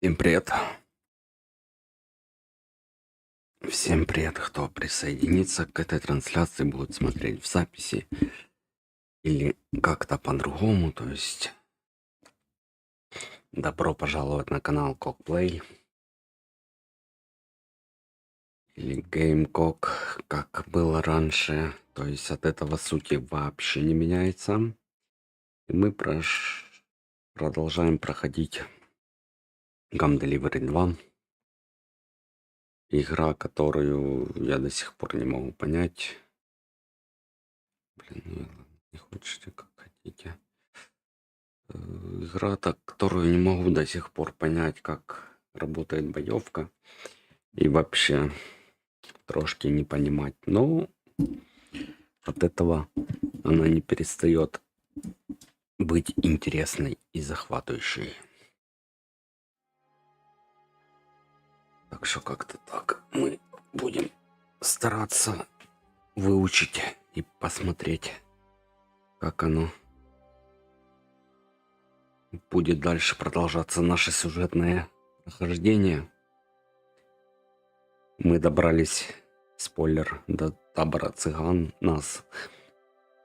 Всем привет. Всем привет, кто присоединится к этой трансляции, будет смотреть в записи или как-то по-другому. То есть добро пожаловать на канал Кокплей или Геймкок, как было раньше. То есть от этого сути вообще не меняется. И мы продолжаем проходить Deliverance 2. Игра, которую я до сих пор не могу понять. Блин, не хочете, как хотите. Игра, которую не могу до сих пор понять, как работает боевка. И вообще трошки не понимать. Но от этого она не перестает быть интересной и захватывающей. Так что как-то так мы будем стараться выучить и посмотреть, как оно будет дальше продолжаться наше сюжетное прохождение. Мы добрались, спойлер, до табора цыган. Нас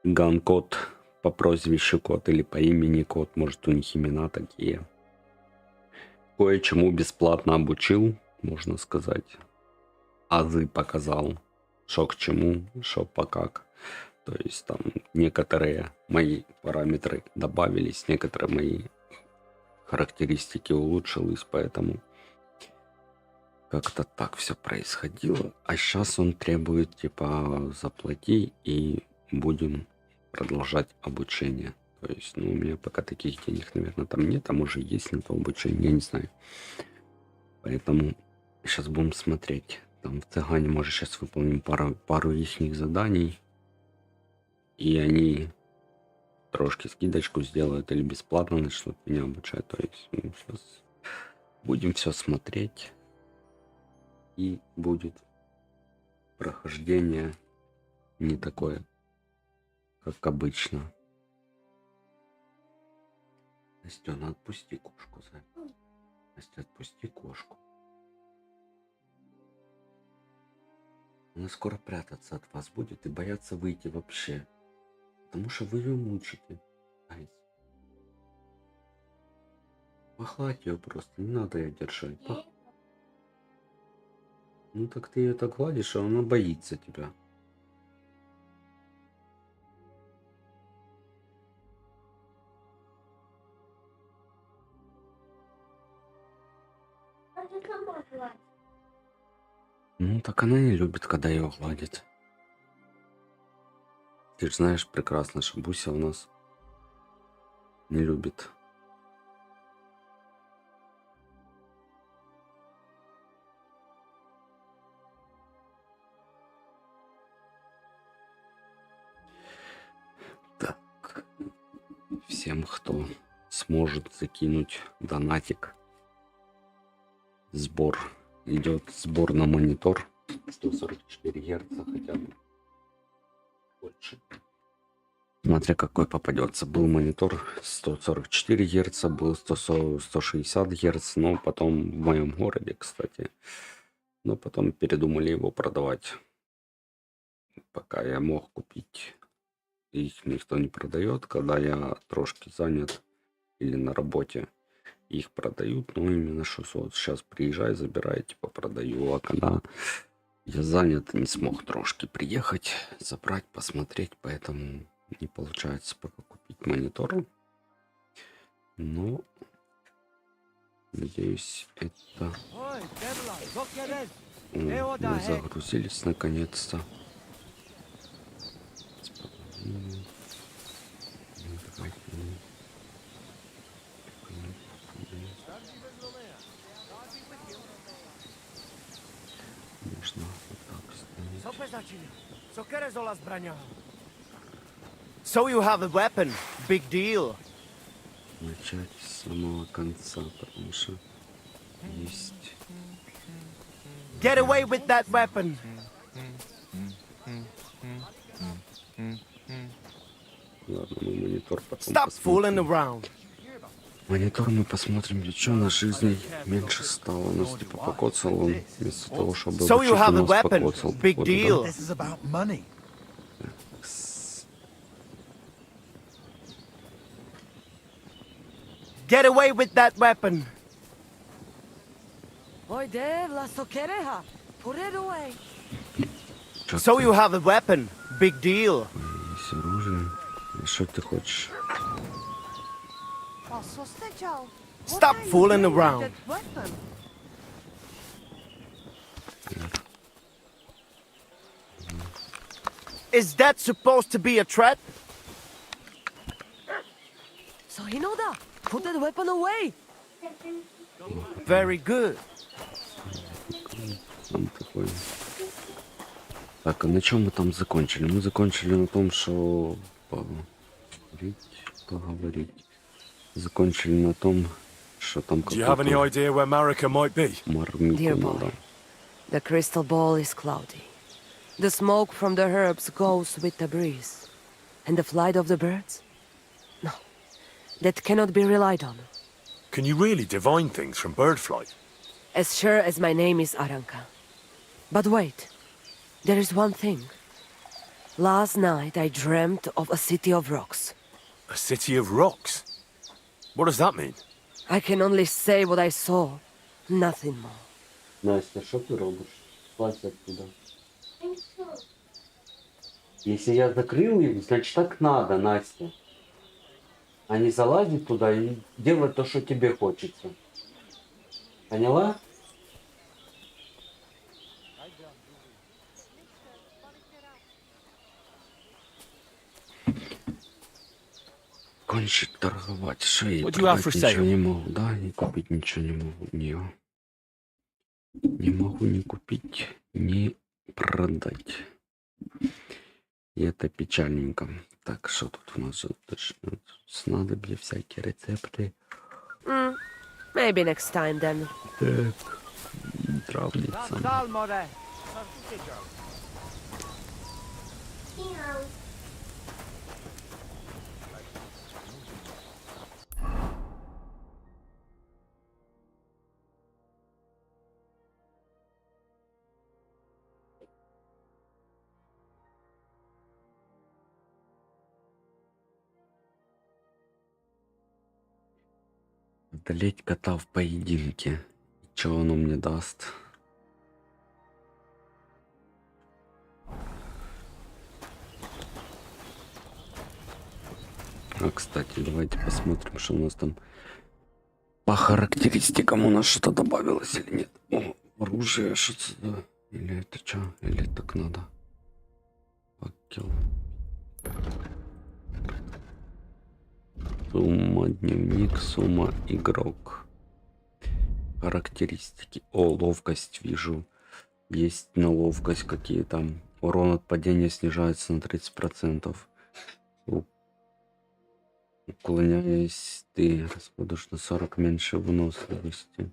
Ган-кот по прозвищу Кот или по имени Кот, может у них имена такие, кое-чему бесплатно обучил, можно сказать. Азы показал, шо к чему, шо по как. То есть там некоторые мои параметры добавились, некоторые мои характеристики улучшились, поэтому как-то так все происходило. А сейчас он требует типа заплати и будем продолжать обучение. То есть, ну, у меня пока таких денег, наверное, там нет, а может есть на то обучение, я не знаю. Поэтому сейчас будем смотреть. Там в цыгане, может, сейчас выполним пару их заданий. И они трошки скидочку сделают или бесплатно начнут меня обучать. То есть, ну, сейчас будем все смотреть. И будет прохождение не такое, как обычно. Настя, отпусти кошку, Настя, отпусти кошку. Она скоро прятаться от вас будет и бояться выйти вообще. Потому что вы ее мучите. Похвать ее просто, не надо ее держать. Ну так ты ее так гладишь, а она боится тебя. Ну так она не любит, когда ее гладят. Ты же знаешь прекрасно, что Буся у нас не любит. Так, всем, кто сможет закинуть донатик, сбор. Идет сбор на монитор 144 герца хотя бы. Больше. Смотря какой попадется. Был монитор 144 герца, был 160 герц, но потом в моем городе, кстати. Но потом передумали его продавать. Пока я мог купить, их никто не продает. Когда я трошки занят или на работе, их продают, но именно 600. Сейчас приезжай, забирай, типа продаю. А когда я занят, не смог трошки приехать, забрать, посмотреть, поэтому не получается пока купить монитор. Но надеюсь, это... Мы загрузились наконец-то. Можно вот так ставить. So you have a weapon. Big deal. Начать с самого конца, потому что есть... Get away with that weapon. Ладно, мы монитор потом Stop посмотрим. fooling around. Монитор мы посмотрим, что на жизни меньше стало. Нас типа покоцал он, вместо того, чтобы So you обучить, have он a нас weapon. покоцал. Big походу, deal. да? This is about money. Get away with that weapon. Ой, девла, сокереха. Put it away. Чё So ты? you have a weapon. Big deal. Есть оружие. А что ты хочешь? Stop fooling around. Is that supposed to be a threat? So he know that. Put that weapon away. Very good. Там такой. Так, а на чем мы там закончили? Мы закончили на том, что поговорить. Закончили на том, что там Do you have any какой-то idea where Marika might be? мармику Dear надо. boy, the crystal ball is cloudy. The smoke from the herbs goes with the breeze. And the flight of the birds? No, that cannot be relied on. Can you really divine things from bird flight? As sure as my name is Aranka. But wait, there is one thing. Last night I dreamt of a city of rocks. A city of rocks? What does that mean? I can only say what I saw, nothing more. Настя, что ты робишь? Слазь оттуда. Если я закрыл их, значит так надо, Настя. А не залазить туда и делать то, что тебе хочется. Поняла? Кончить торговать. Что я What do you have продать for ничего sale? не могу. Да, и купить ничего не могу. Не могу ни купить, ни продать. И это печальненько. Так, что тут у нас? Снадобья, всякие рецепты. Maybe next time then. Так, травница. Одолеть кота в поединке. Что оно мне даст? А, кстати, давайте посмотрим, что у нас там по характеристикам у нас что-то добавилось или нет. О, оружие, что-то. Или это что? Или так надо? Факел. Сумма дневник, сумма игрок. Характеристики. О, ловкость вижу. Есть на ловкость какие-то. Урон от падения снижается на 30%. Уклоняясь, ты расходуешь на 40 меньше выносливости.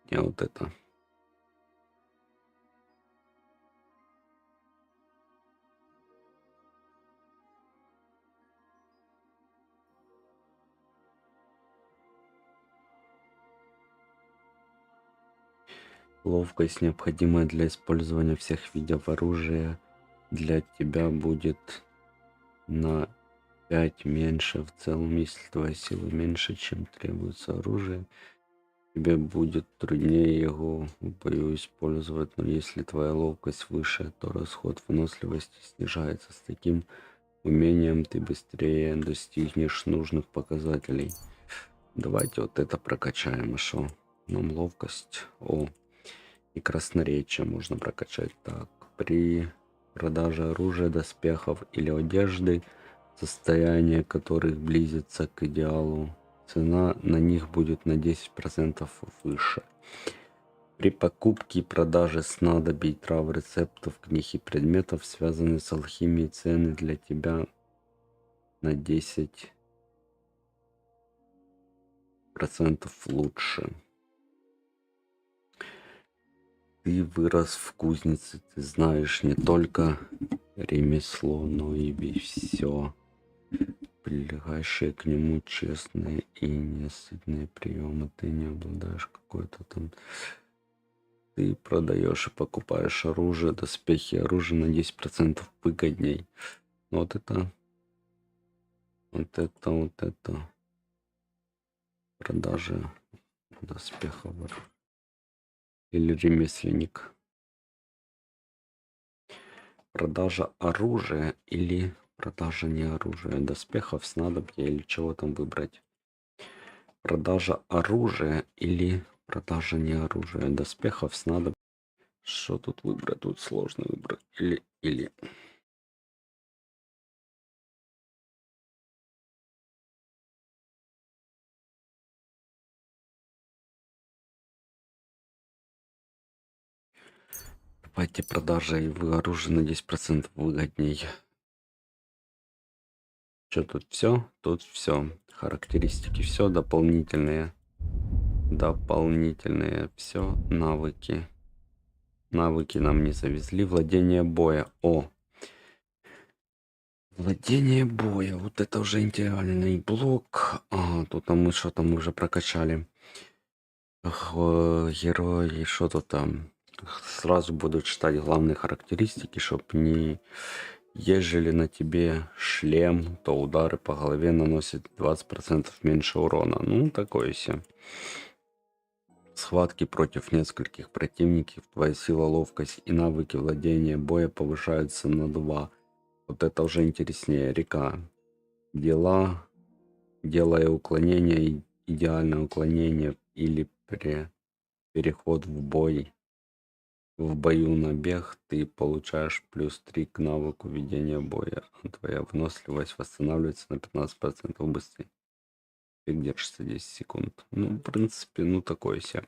Я вот это. Ловкость, необходимая для использования всех видов оружия, для тебя будет на 5 меньше в целом. Если твоя сила меньше, чем требуется оружие, тебе будет труднее его в бою использовать. Но если твоя ловкость выше, то расход выносливости снижается. С таким умением ты быстрее достигнешь нужных показателей. Давайте вот это прокачаем. А что? Нам ловкость. О, и красноречие можно прокачать. Так, при продаже оружия, доспехов или одежды, состояние которых близится к идеалу, цена на них будет на 10% выше. При покупке и продаже снадобий, трав, рецептов, книг и предметов, связанных с алхимией, цены для тебя на 10 10% лучше. Ты вырос в кузнице, ты знаешь не только ремесло, но и все прилегающие к нему честные и несытные приемы. Ты не обладаешь какой-то там... Ты продаешь и покупаешь оружие, доспехи, оружие на 10% выгодней. Вот это... Продажа доспехов. Или ремесленник. Продажа оружия или продажа не оружия, доспехов, снадобья или чего там выбрать. Продажа оружия или продажа не оружия, доспехов, снадобья. Что тут выбрать? Тут сложно выбрать. Или. Давайте продажа и оружие на 10% выгодней. Что тут все? Тут все. Характеристики все дополнительные. Все навыки. Навыки нам не завезли. Владение боя. Владение боя. Вот это уже идеальный блок. Тут мы что-то мы уже прокачали. Герои, что-то там. Сразу буду читать главные характеристики, чтобы не... Ежели на тебе шлем, то удары по голове наносят 20% меньше урона. Ну, такое себе. Схватки против нескольких противников, твоя сила, ловкость и навыки владения боя повышаются на 2. Вот это уже интереснее. Река. Делая уклонение, идеальное уклонение или переход в бой. В бою на бег ты получаешь плюс 3 к навыку ведения боя. Твоя выносливость восстанавливается на 15% быстрее. Ты держишься 10 секунд. Ну, в принципе, ну такое себе.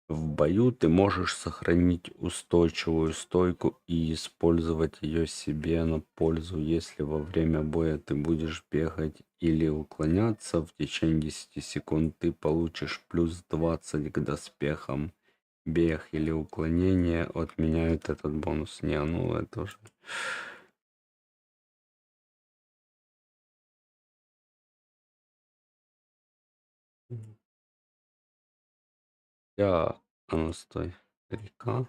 В бою ты можешь сохранить устойчивую стойку и использовать ее себе на пользу, если во время боя ты будешь бегать или уклоняться. В течение 10 секунд ты получишь плюс 20 к доспехам. Бег или уклонение отменяют этот бонус. Не, ну это уже... А ну стой. Река.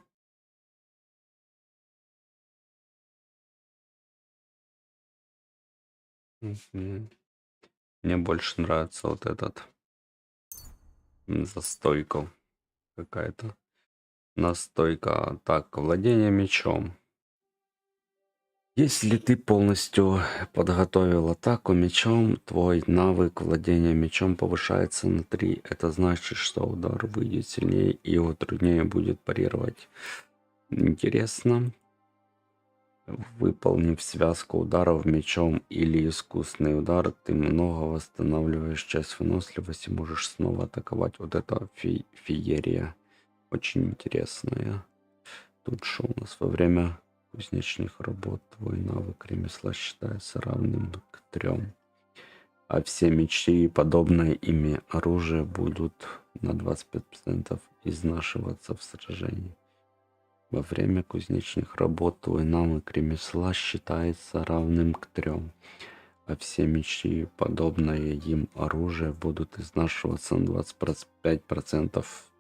Мне больше нравится вот этот. Застойка какая-то. Настойка. Так, владение мечом. Если ты полностью подготовил атаку мечом, твой навык владения мечом повышается на 3. Это значит, что удар выйдет сильнее и его труднее будет парировать. Интересно. Выполнив связку ударов мечом или искусственный удар, ты много восстанавливаешь часть выносливости и можешь снова атаковать. Вот это феерия. Очень интересная. Тут что у нас? Во время кузнечных работ твой навык ремесла считается равным к 3. А все мечи и подобное ими оружие будут на 25% изнашиваться в сражении. Во время кузнечных работ твой навык ремесла считается равным к 3. А все мечи и подобное им оружие будут изнашиваться на 25% в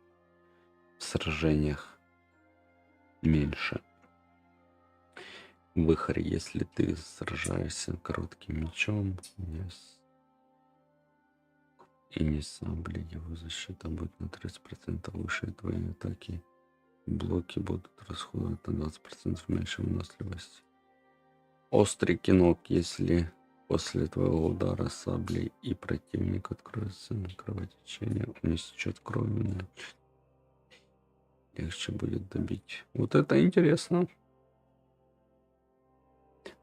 сражениях меньше. Выхорь, если ты сражаешься коротким мечом и не саблей, его защита будет на 30% выше твоей атаки. Блоки будут расходовать на 20% меньше выносливости. Острый кинок, если после твоего удара саблей и противник откроется на кровотечение, он истечет кровью, легче будет добить. Вот это интересно.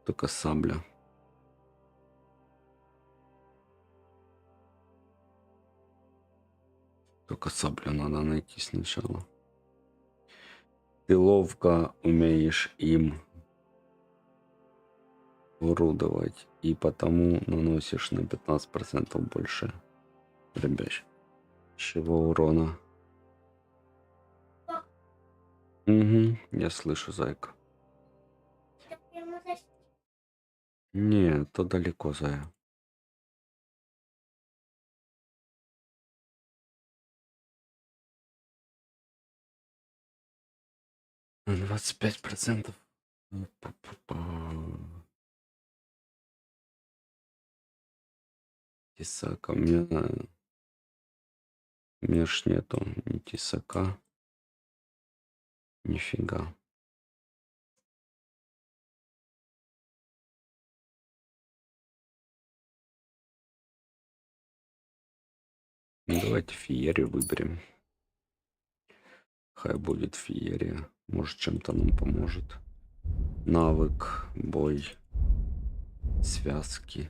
Только сабля. Только саблю надо найти сначала. Ты ловко умеешь им орудовать и потому наносишь на 15% больше дробящих. Чего урона? Угу, я слышу, зайка. Не, то далеко, зая. На 25%. Тесака. У меня ж нету ни тесака, нифига. Ну, давайте феерию выберем. Хай будет феерия. Может, чем-то нам поможет. Навык, бой, связки,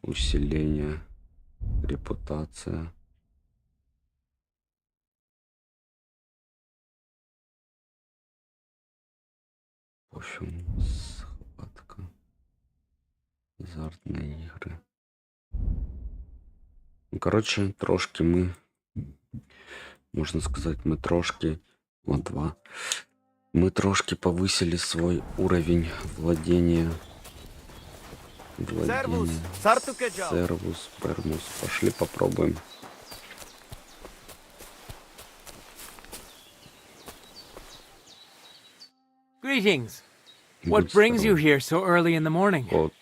усиление, репутация. Пофиг, схватка, азартные игры. Ну, короче, трошки мы, можно сказать, мы трошки, вот два, мы трошки повысили свой уровень владения. Servus, Sartukejal. Сервус, пермус. Пошли попробуем. Greetings. What Будь brings you здоров. here so early in the morning? Вот.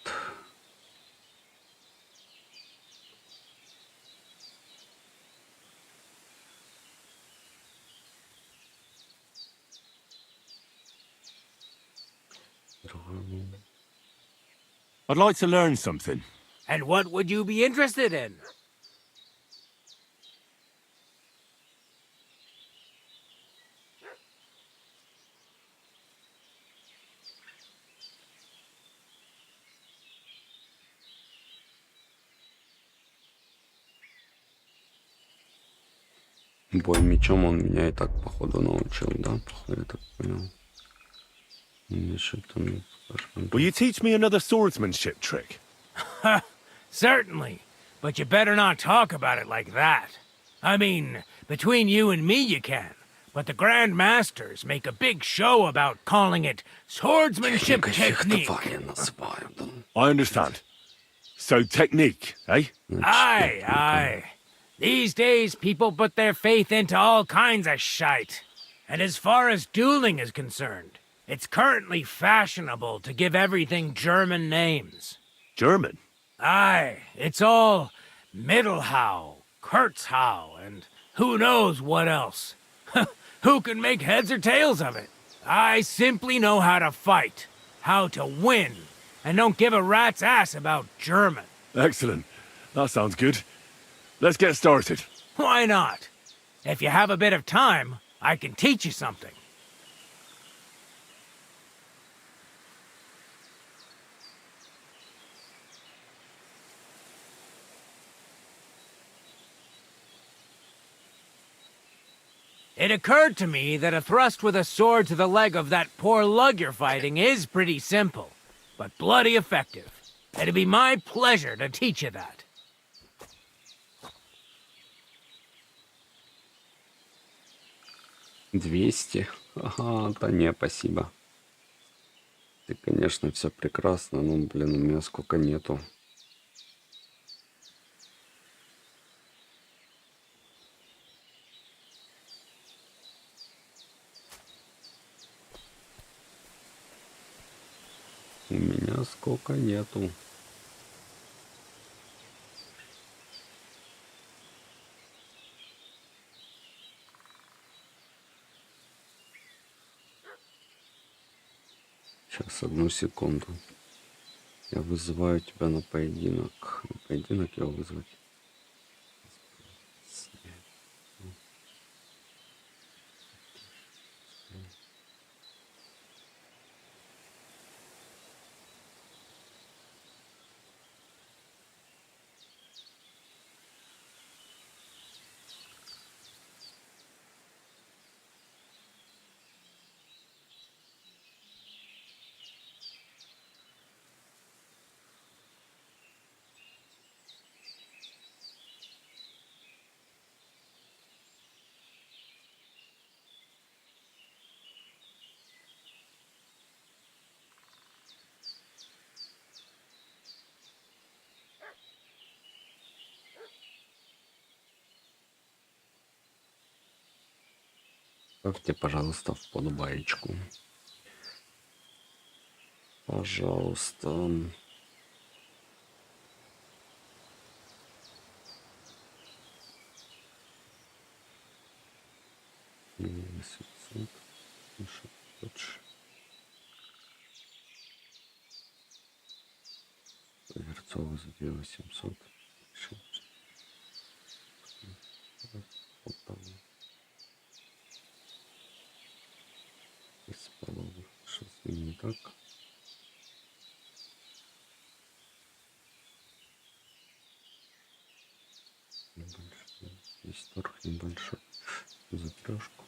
I'd like to learn something. And what would you be interested in? Бой мечом он меня и так, походу, научил, да? Походу, я так понял. Ничего там не покажем. Will you teach me another swordsmanship trick? Certainly. But you better not talk about it like that. I mean, between you and me you can. But the Grand Masters make a big show about calling it swordsmanship Техника technique. фехтования называют, да? I understand. So technique, eh? Aye, aye. These days, people put their faith into all kinds of shite. And as far as dueling is concerned, it's currently fashionable to give everything German names. German? Aye, it's all Mittelhau, Kurzhau, and who knows what else. Who can make heads or tails of it? I simply know how to fight, how to win, and don't give a rat's ass about German. Excellent. That sounds good. Let's get started. Why not? If you have a bit of time, I can teach you something. It occurred to me that a thrust with a sword to the leg of that poor lug you're fighting is pretty simple, but bloody effective. It'd be my pleasure to teach you that. 200. Ага, да не, спасибо. Ты, конечно, все прекрасно, но, блин, у меня сколько нету. У меня сколько нету. Сейчас, одну секунду. Я вызываю тебя на поединок. На поединок его вызвать. Ставьте, пожалуйста, в подобаечку. Пожалуйста. 700. Герцова за 2800. Что с ним не так? Небольшой. Здесь торг небольшой. За трешку.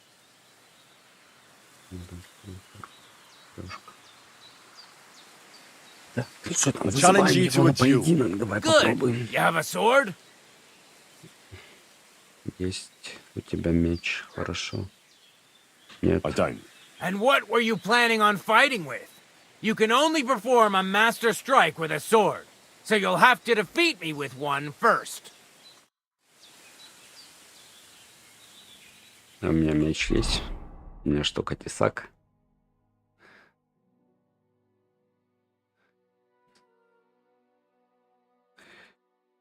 Небольшой торг. Трешка. Да, ты что там? Challenge you to a duel. Поединок. Давай Good. попробуем. You have a sword? Есть у тебя меч. Хорошо. Нет. I don't. And what were you planning on fighting with? You can only perform a master strike with a sword, so you'll have to defeat me with one first. У меня меч есть. У меня штука тесак.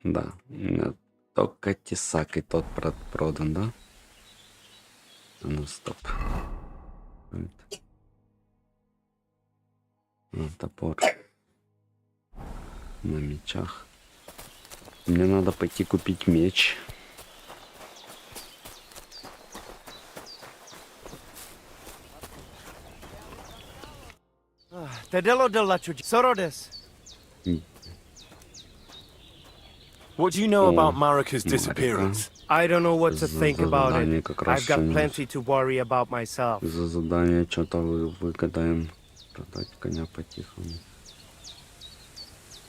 Да, у меня только тесак, и тот продан, да? А ну, стоп. Топор. На мечах. Мне надо пойти купить меч. Tedelo della Sorodes. What do you know about Marika's disappearance? I don't know what to think about Задание it. как раз I've got сегодня. plenty to worry about myself. За задание что-то выгадаем. Продать коня по-тихому.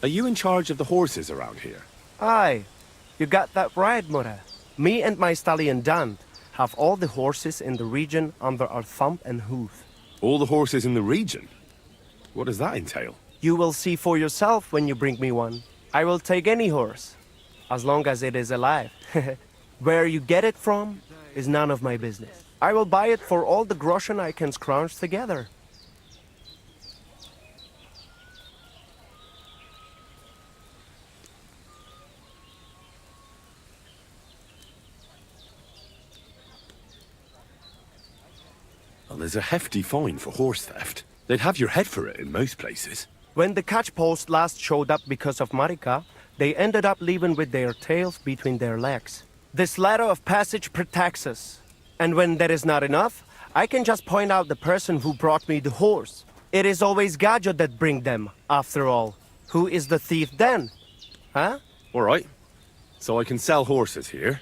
Are you in charge of the horses around here? Aye, you got that right, Mura. Me and my stallion Dan have all the horses in the region under our thumb and hoof. All the horses in the region? What does that entail? You will see for yourself when you bring me one. I will take any horse, as long as it is alive. Where you get it from is none of my business. I will buy it for all the groschen I can scrounge together. Well, there's a hefty fine for horse theft. They'd have your head for it in most places. When the catch post last showed up because of Marika, they ended up leaving with their tails between their legs. This ladder of passage protects us. And when that is not enough, I can just point out the person who brought me the horse. It is always Gajo that bring them, after all. Who is the thief then? Huh? All right. So I can sell horses here.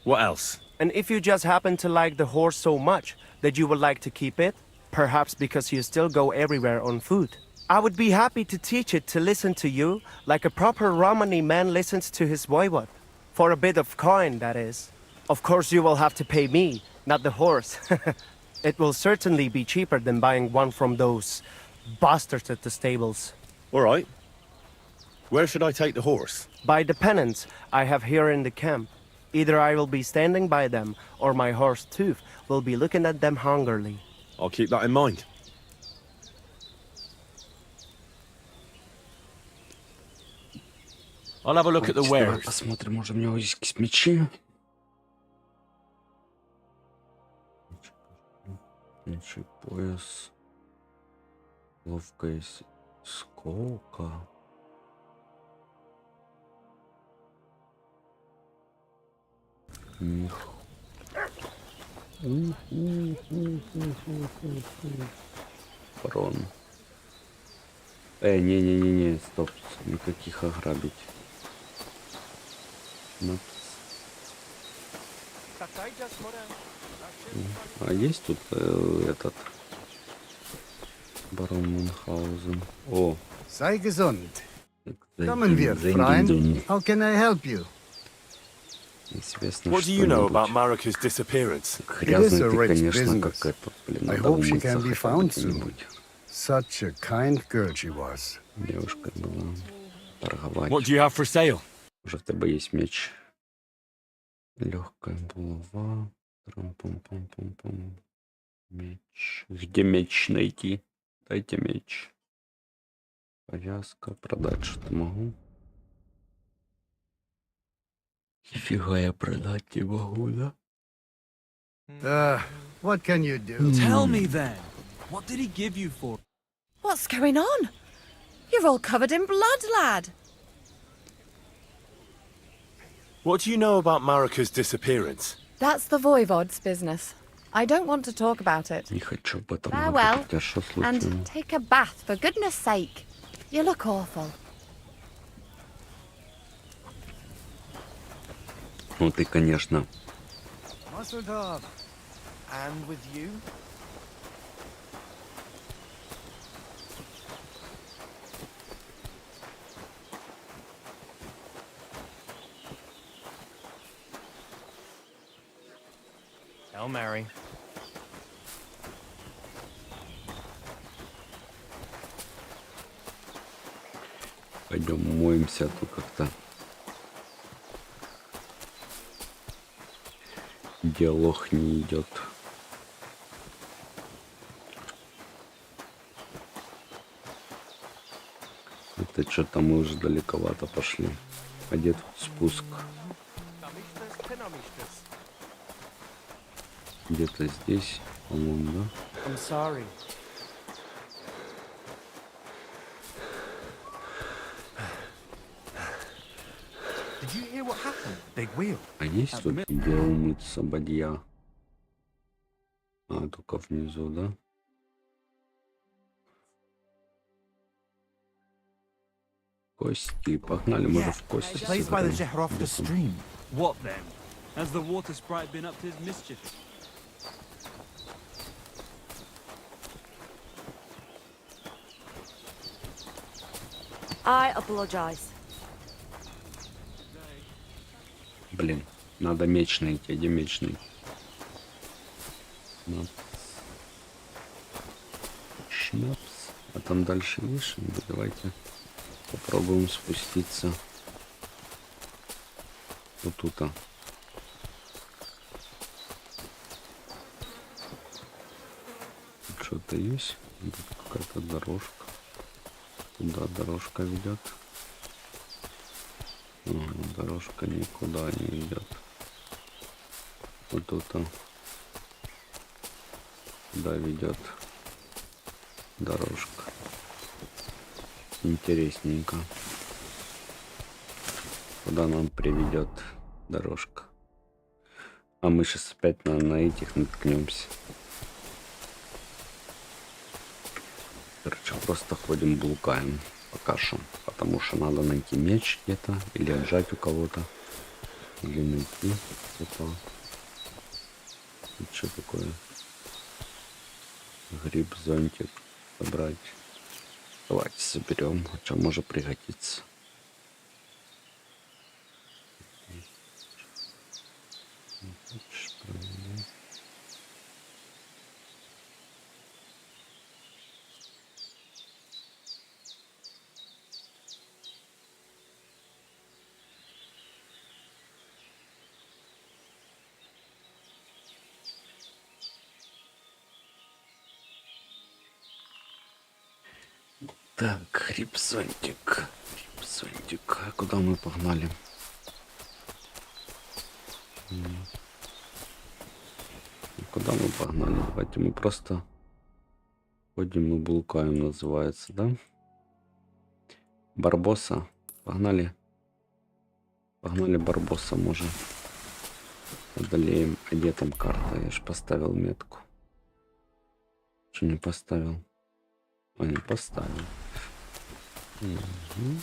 What else? And if you just happen to like the horse so much that you would like to keep it, perhaps because you still go everywhere on foot, I would be happy to teach it to listen to you like a proper Romani man listens to his voivod. For a bit of coin, that is. Of course you will have to pay me, not the horse. It will certainly be cheaper than buying one from those bastards at the stables. All right. Where should I take the horse? By the pennants I have here in the camp. Either I will be standing by them, or my horse Tooth will be looking at them hungrily. I'll keep that in mind. I'll have a look at the Давай wares. посмотрим, может у него есть какие-то мечи. Мечи, пояс. Ловкость. Сколько? Мех. Барон. Не-не-не-не, стоп. Никаких ограбить. А есть тут этот барон Мюнхгаузен? О, Sei gesund. Kommen wir, Зенген, Freund. Зенген. How can I help you? Известно What do you know about что-нибудь. Marika's disappearance? Грязный a ты, rich конечно, business. как этот, блин, I надо hope she умыться can be хотя бы found soon. где-нибудь. Such a kind girl she was. Девушка была. Торговать. What do you have for sale? Уже в тебе есть меч. Легкая булава. Трам-пам-пам-пам-пам. Меч. Где меч найти? Дайте меч. Повязка. Продать что-то могу. Нифига я продать не могу, да? What can you do? Tell me then, what did he give you for? What's going on? You're all covered in blood, lad. What do you know about Marika's disappearance? That's the voivode's business. I don't want to talk about it. Не хочу об этом Farewell. говорить. А что случилось? And take a bath, for goodness sake. You look awful. Ну ты, конечно, Mazel tov. And with you? Hail Mary. пойдем моемся, а то как-то диалог не идет. Это что-то мы уже далековато пошли. А где тут спуск? Где-то здесь, по-моему, да? I'm sorry. Did you hear what happened? Big wheel. А есть тут где умыться, бадья? А, только внизу, да? Кости. Погнали, мы же в кости Place by the сыграем. Zehrovka stream. What then? Has the water sprite been up to his mischief? I apologize. Блин, надо меч найти. Где меч найти? Шнапс. Шнапс. А там дальше выше. Давайте попробуем спуститься. Вот тут. Что-то есть? Тут какая-то дорожка. Куда дорожка ведет? Дорожка никуда не идет. Вот тут куда ведет дорожка. Интересненько. Куда нам приведет дорожка? А мы сейчас опять на этих наткнемся. Короче, просто ходим, блукаем пока что. Потому что надо найти меч где-то. Или отжать у кого-то. Или найти. Это что такое? Гриб, зонтик. Собрать. Давайте соберем. А что может пригодиться? Так, хрипсонтик. Хрипсонтик. А куда мы погнали? Куда мы погнали? Давайте мы просто ходим и блукаем, называется, да? Барбоса. Погнали. Погнали Барбоса, может. Одолеем. А где там карта? Я ж поставил метку. Что не поставил? А, не поставил. Угу.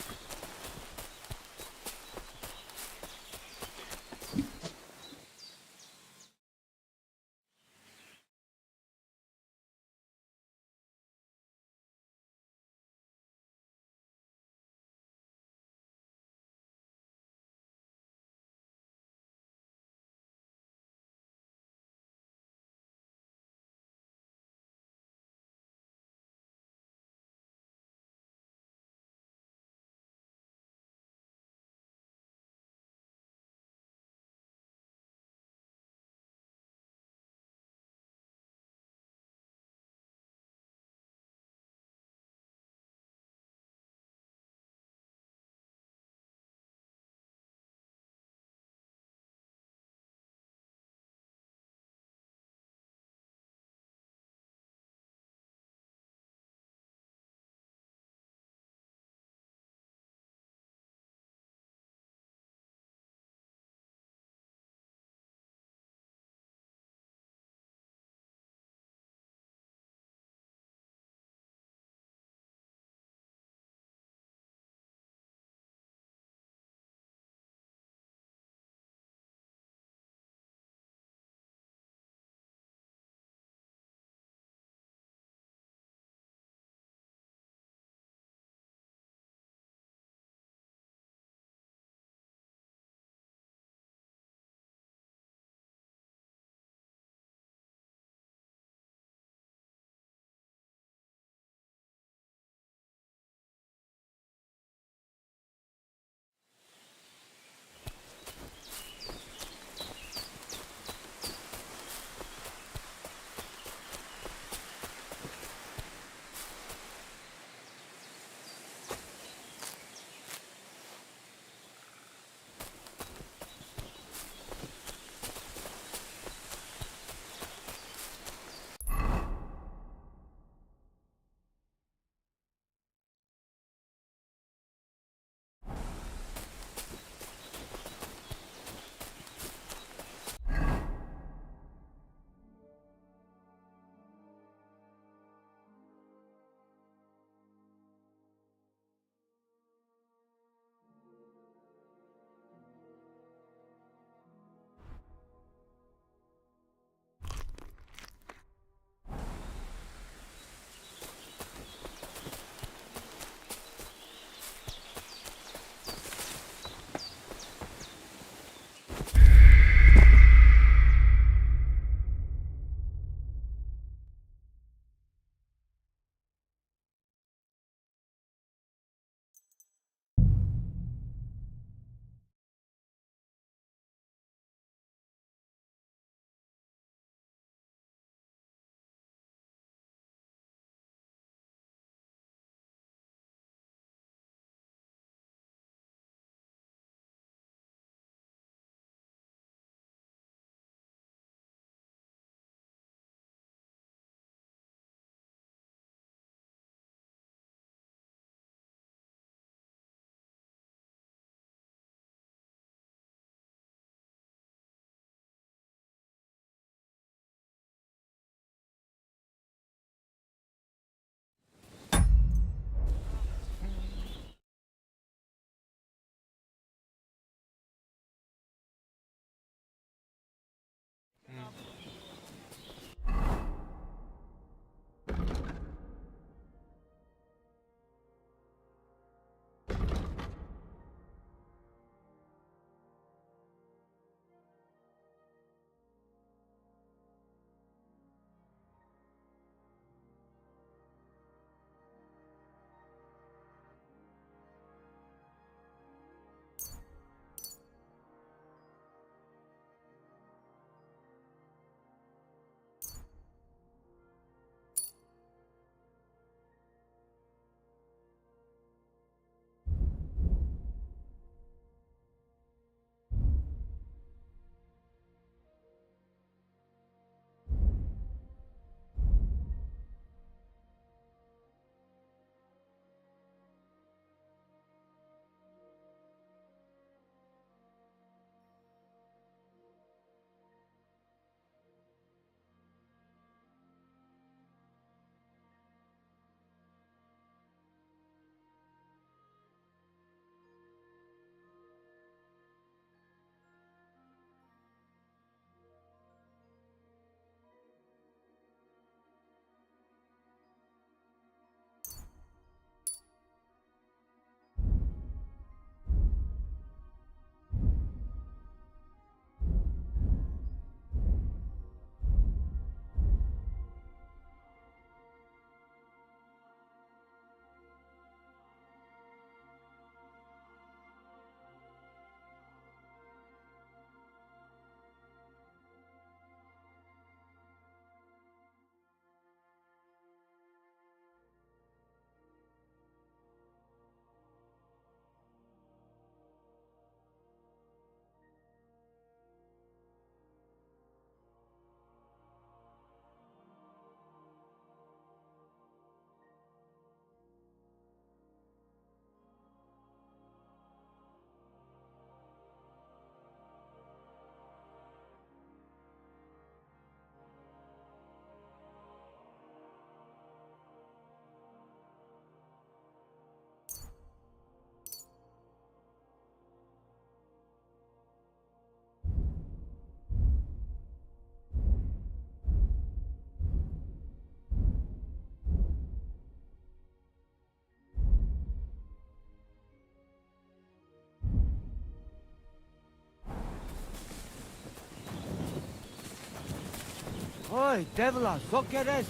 Oi, devila, so queres?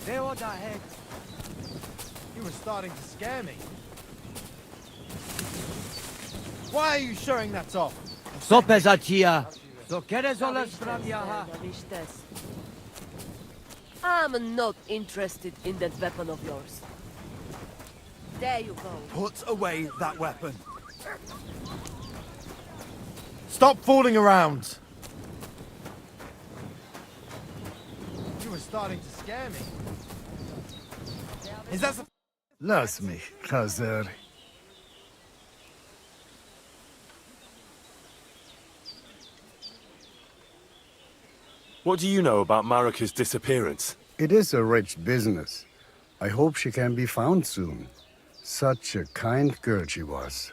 They what the heck? You were starting to scare me. Why are you showing that off? Sopezatia. So queres olas from yaha? I'm not interested in that weapon of yours. There you go. Put away that weapon. Stop fooling around. You were starting to scare me. Is that... Lass mich, Chazer. What do you know about Marika's disappearance? It is a rich business. I hope she can be found soon. Such a kind girl she was.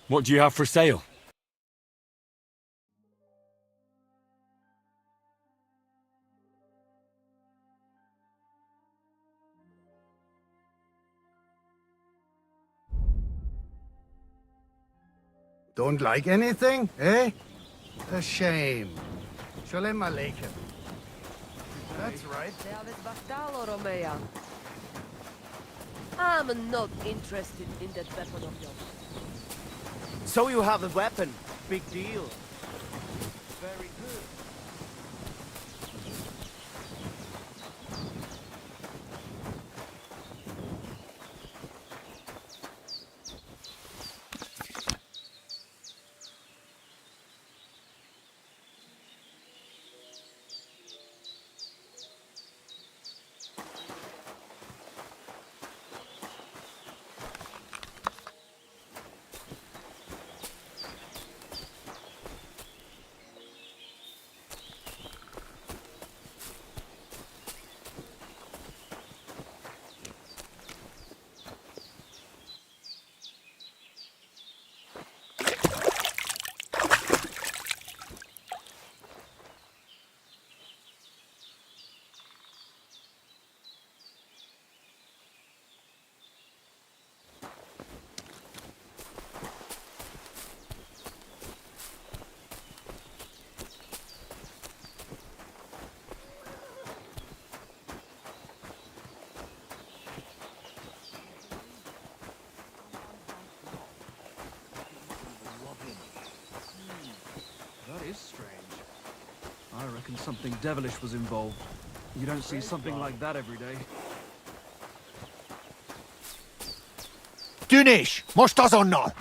What do you have for sale? Don't like anything, eh? A shame. Shalom Aleichem. That's right. I'm not interested in that weapon of yours. So you have a weapon. Big deal. Very good. That is strange. I reckon something devilish was involved. You don't see something like that every day. Dünish, most azonnal!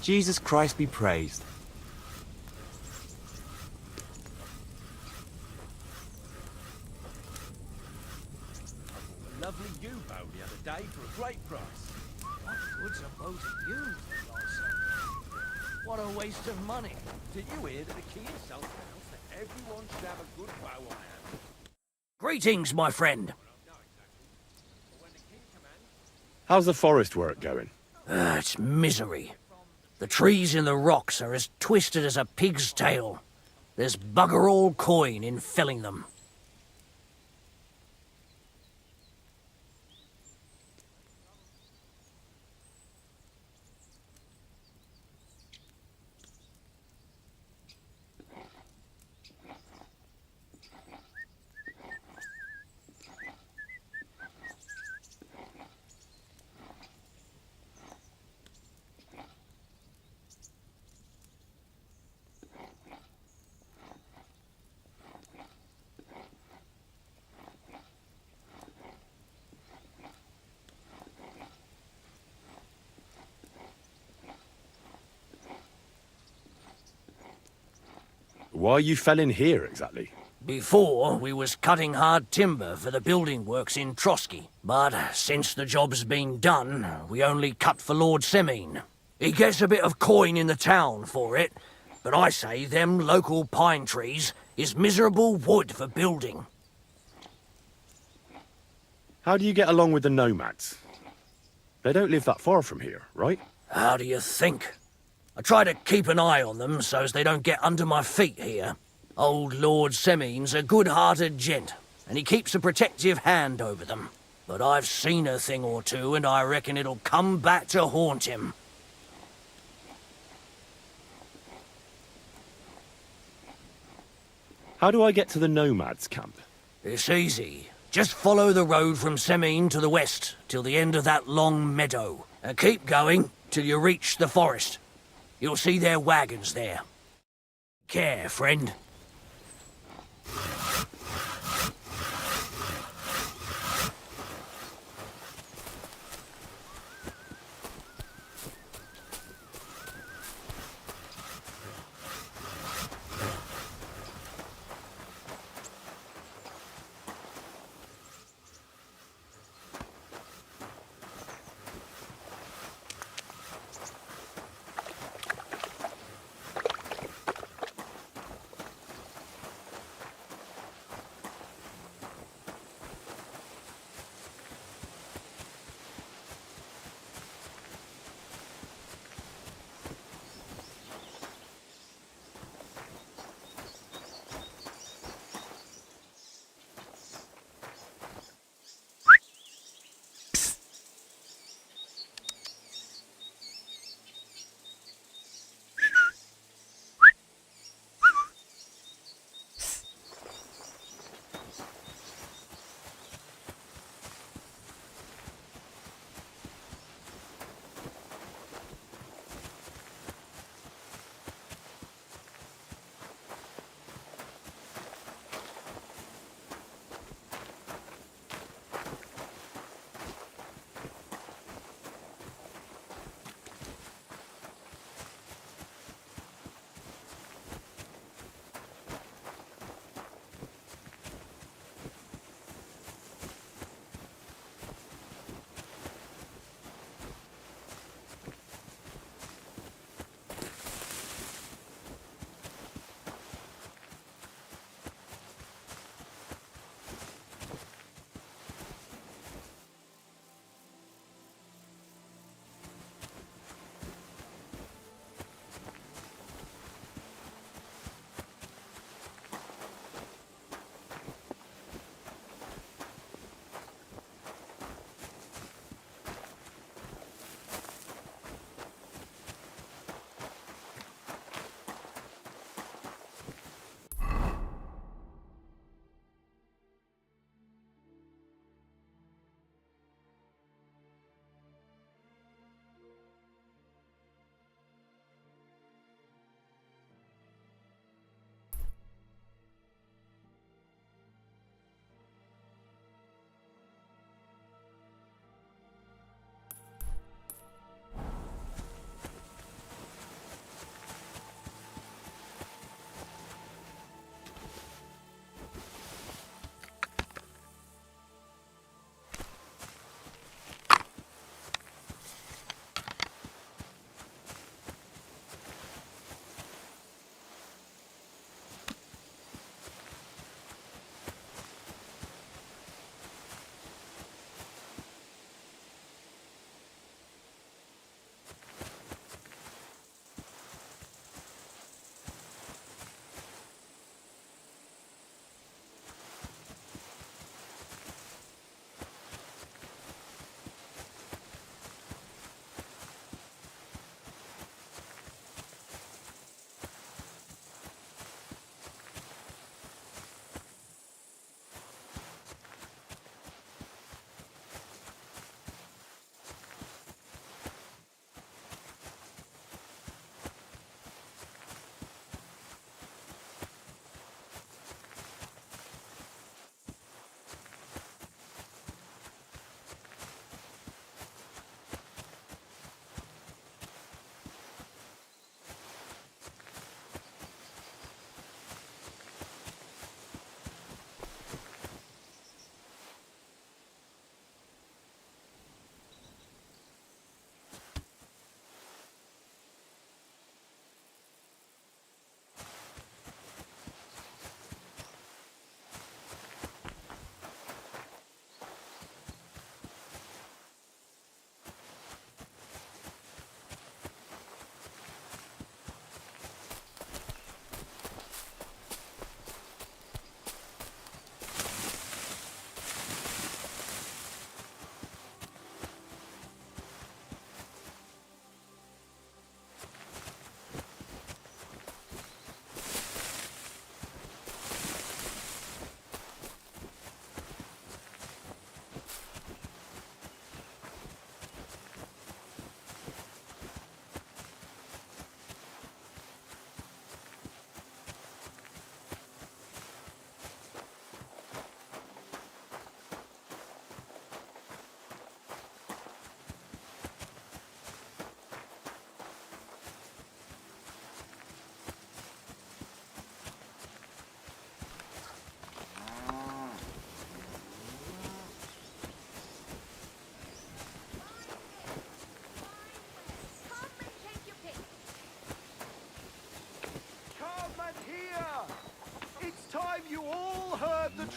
Jesus Christ be praised. Lovely you bow the other day for a great price. What good's a bow to you, I say? What a waste of money. Did you hear that the king himself announced that everyone should have a good bow on hand? Greetings, my friend. How's the forest work going? It's misery. The trees in the rocks are as twisted as a pig's tail. There's bugger all coin in felling them. Why are you felling here, exactly? Before, we was cutting hard timber for the building works in Trotsky. But since the job's been done, we only cut for Lord Semine. He gets a bit of coin in the town for it, but I say them local pine trees is miserable wood for building. How do you get along with the nomads? They don't live that far from here, right? How do you think? I try to keep an eye on them so as they don't get under my feet here. Old Lord Semine's a good-hearted gent, and he keeps a protective hand over them. But I've seen a thing or two, and I reckon it'll come back to haunt him. How do I get to the nomads' camp? It's easy. Just follow the road from Semine to the west, till the end of that long meadow. And keep going till you reach the forest. You'll see their wagons there. Care, friend.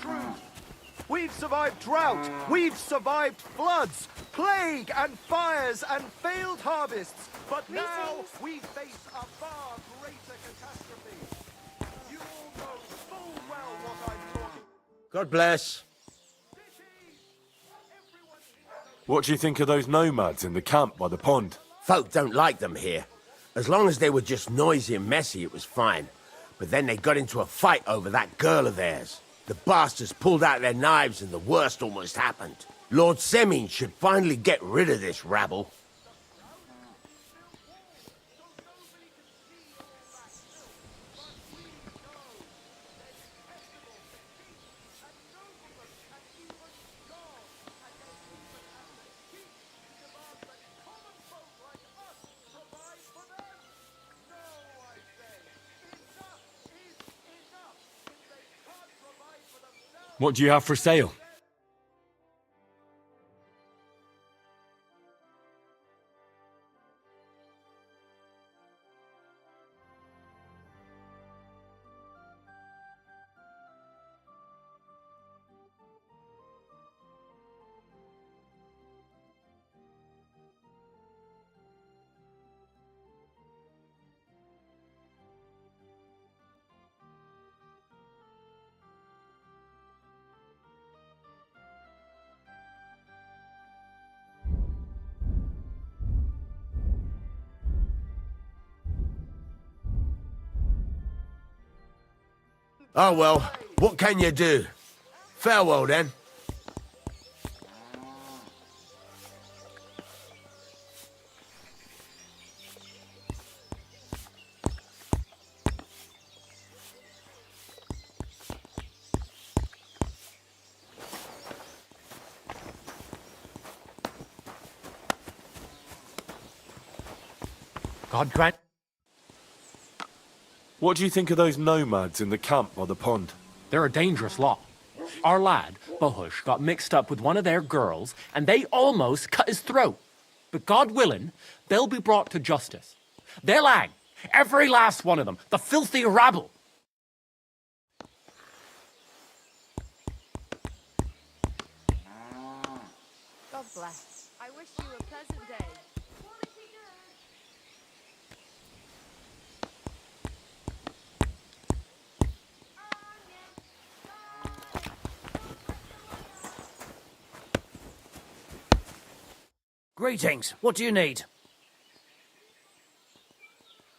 truth. We've survived drought, we've survived floods, plague and fires and failed harvests, but now we face a far greater catastrophe. You all know full well what I'm talking. God bless. What do you think of those nomads in the camp by the pond? Folk don't like them here. As long as they were just noisy and messy, it was fine. But then they got into a fight over that girl of theirs. The bastards pulled out their knives and the worst almost happened. Lord Semin should finally get rid of this rabble. What do you have for sale? Oh well, what can you do? Farewell then. God grant. What do you think of those nomads in the camp by the pond? They're a dangerous lot. Our lad, Bohush, got mixed up with one of their girls, and they almost cut his throat. But God willing, they'll be brought to justice. They'll hang, every last one of them, the filthy rabble. God bless. I wish you a pleasant day. Greetings. What do you need?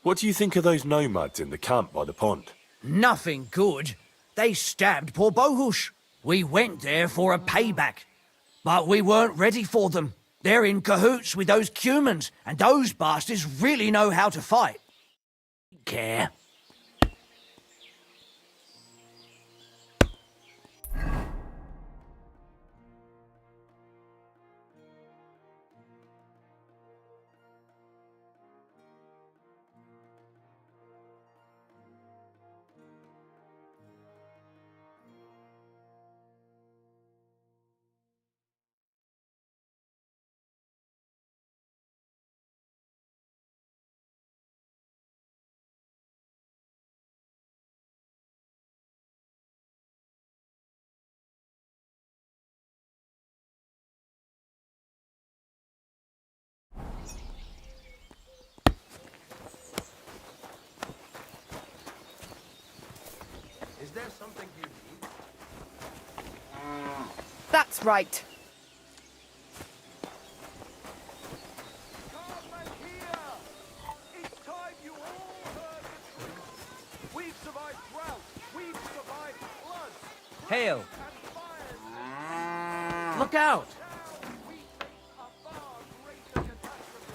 What do you think of those nomads in the camp by the pond? Nothing good. They stabbed poor Bohush. We went there for a payback, but we weren't ready for them. They're in cahoots with those humans, and those bastards really know how to fight. Care. Is there something you need? That's right. Cartman here! It's time you all heard the truth. We've survived drought. We've survived floods. Hail. And fires. Look out! We face a far greater catastrophe.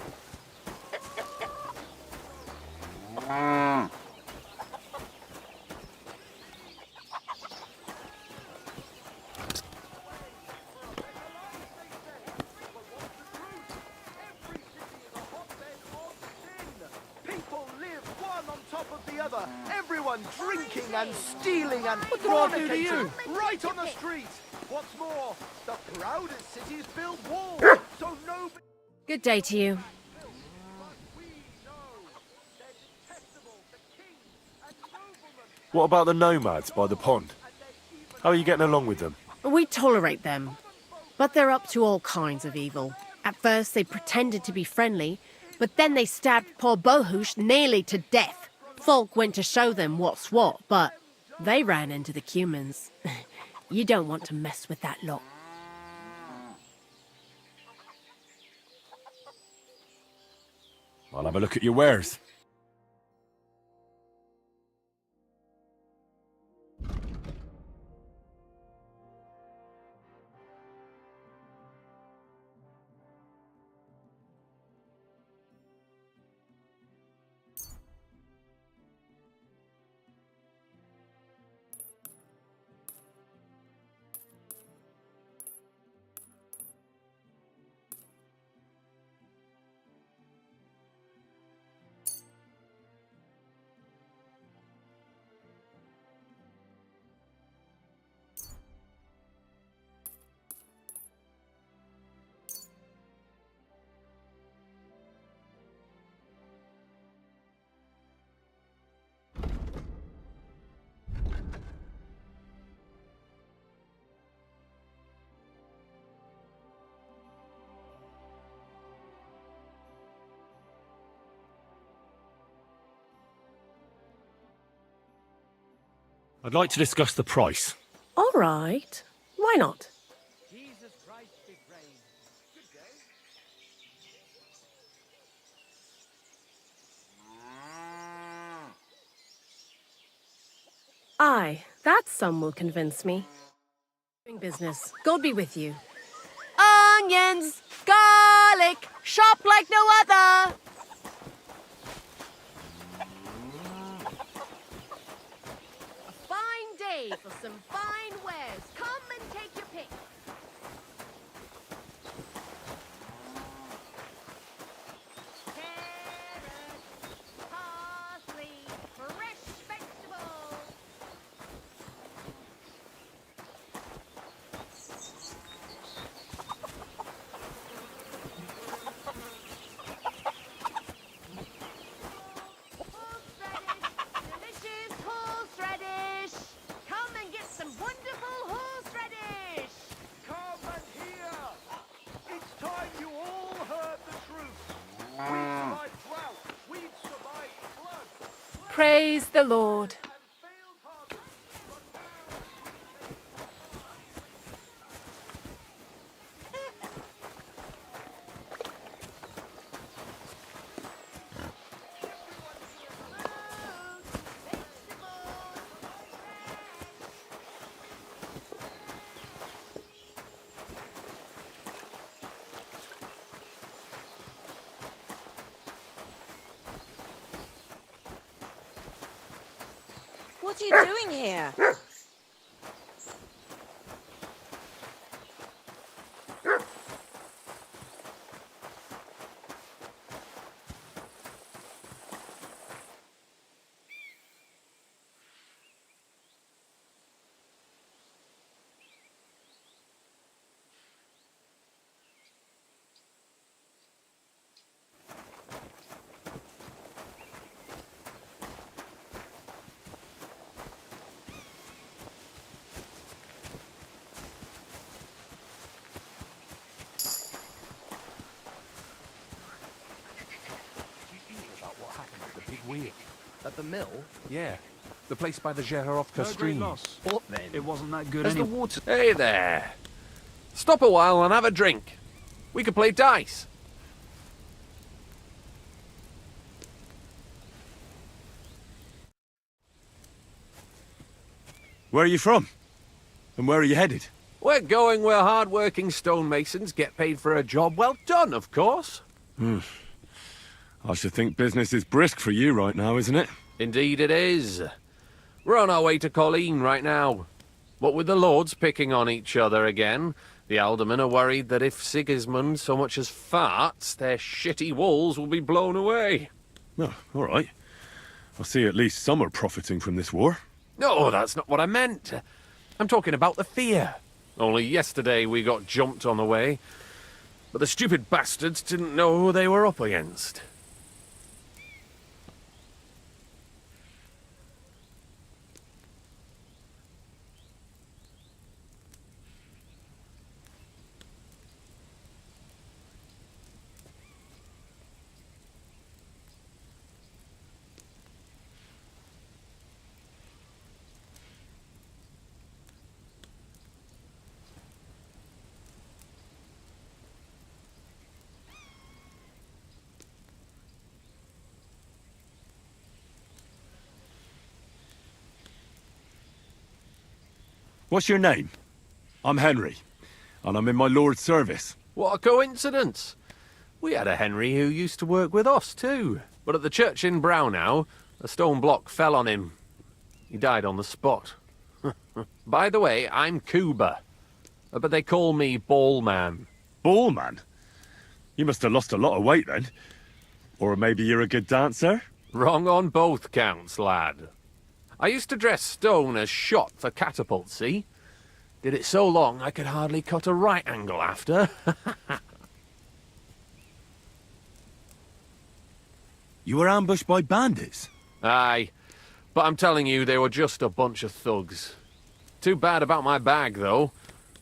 People live one on top of the other. Everyone drinking and stealing and fornicating right on the street. What's more, the proudest cities build walls, so nobody. Good day to you. We know they're detestable to kings and noblemen. What about the nomads by the pond? How are you getting along with them? We tolerate them, but they're up to all kinds of evil. At first, they pretended to be friendly, but then they stabbed poor Bohush nearly to death. Folk went to show them what's what, but they ran into the Cumans. You don't want to mess with that lot. I'll have a look at your wares. I'd like to discuss the price. All right. Why not? Jesus Christ be praised. Good day. Aye, that sum will convince me. Doing business. God be with you. Onions, garlic, shop like no other. A fine day for some fine wares. Come and take your pick. Carrots, parsley, fresh vegetables. Delicious horseradish! Come and get some wonderful horseradish! Come and hear. It's time you all heard the truth. We'd survive drought. We'd survive flood. Praise the Lord. Failed harvest. What are you doing here? At the mill? Yeah. The place by the Jeherovka stream. What then? It wasn't that good As the anyway. water... Hey there. Stop a while and have a drink. We could play dice. Where are you from? And where are you headed? We're going where hard-working stonemasons get paid for a job well done, of course. I should think business is brisk for you right now, isn't it? Indeed it is. We're on our way to Colleen right now. What with the lords picking on each other again, the aldermen are worried that if Sigismund so much as farts, their shitty walls will be blown away. Oh, all right. I see at least some are profiting from this war. No, that's not what I meant. I'm talking about the fear. Only yesterday we got jumped on the way, but the stupid bastards didn't know who they were up against. What's your name? I'm Henry, and I'm in my lord's service. What a coincidence. We had a Henry who used to work with us too. But at the church in Brownhow, a stone block fell on him. He died on the spot. By the way, I'm Cuba. But they call me Ballman. Ballman? You must have lost a lot of weight then. Or maybe you're a good dancer? Wrong on both counts, lad. I used to dress stone as shot for catapult, see? Did it so long I could hardly cut a right angle after. You were ambushed by bandits? Aye, but I'm telling you, they were just a bunch of thugs. Too bad about my bag, though.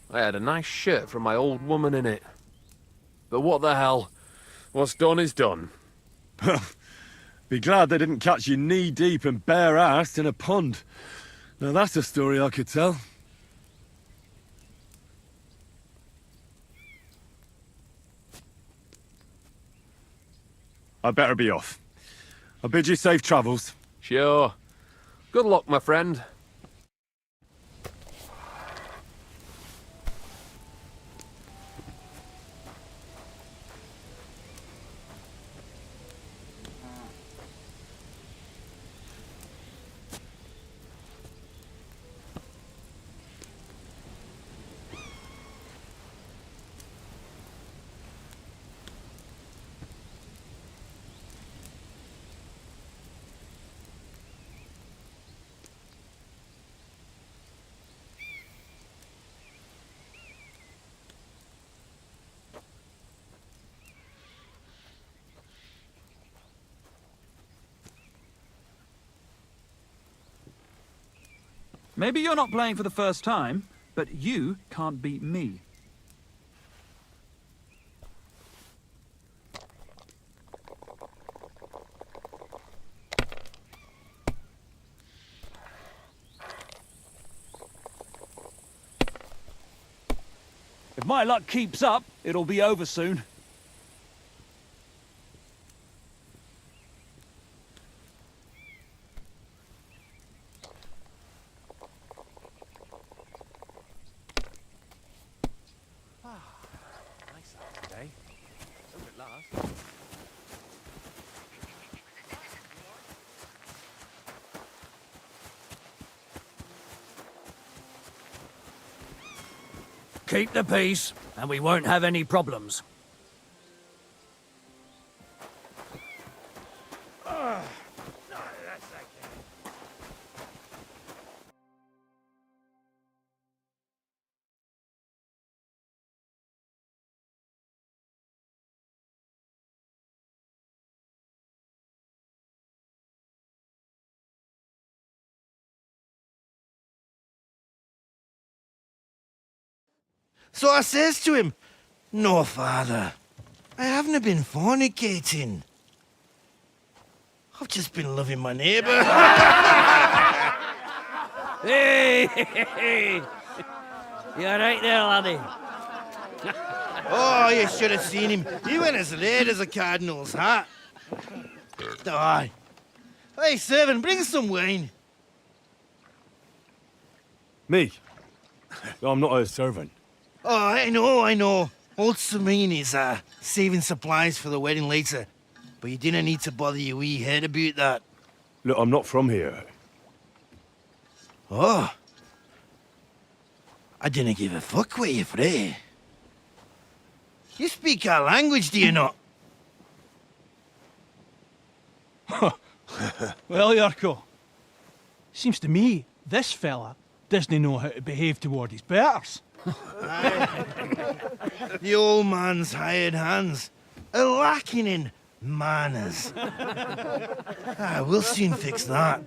I had a nice shirt from my old woman in it. But what the hell? What's done is done. Be glad they didn't catch you knee-deep and bare-assed in a pond. Now that's a story I could tell. I'd better be off. I bid you safe travels. Sure. Good luck, my friend. Maybe you're not playing for the first time, but you can't beat me. If my luck keeps up, it'll be over soon. Keep the peace, and we won't have any problems. So I says to him, "No, father, I haven't been fornicating. I've just been loving my neighbour." Hey! You alright there, laddie? Oh, you should have seen him. He went as red as a cardinal's hat. Aye. Hey, servant, bring some wine. Me? I'm not a servant. Oh, I know. Old Samine is saving supplies for the wedding later. But you didn't need to bother your wee head about that. Look, I'm not from here. Oh. I didn't give a fuck what you're frae. You speak our language, do you not? Well, Yarko, seems to me this fella doesn't know how to behave toward his betters. The old man's hired hands are lacking in manners. We'll soon fix that.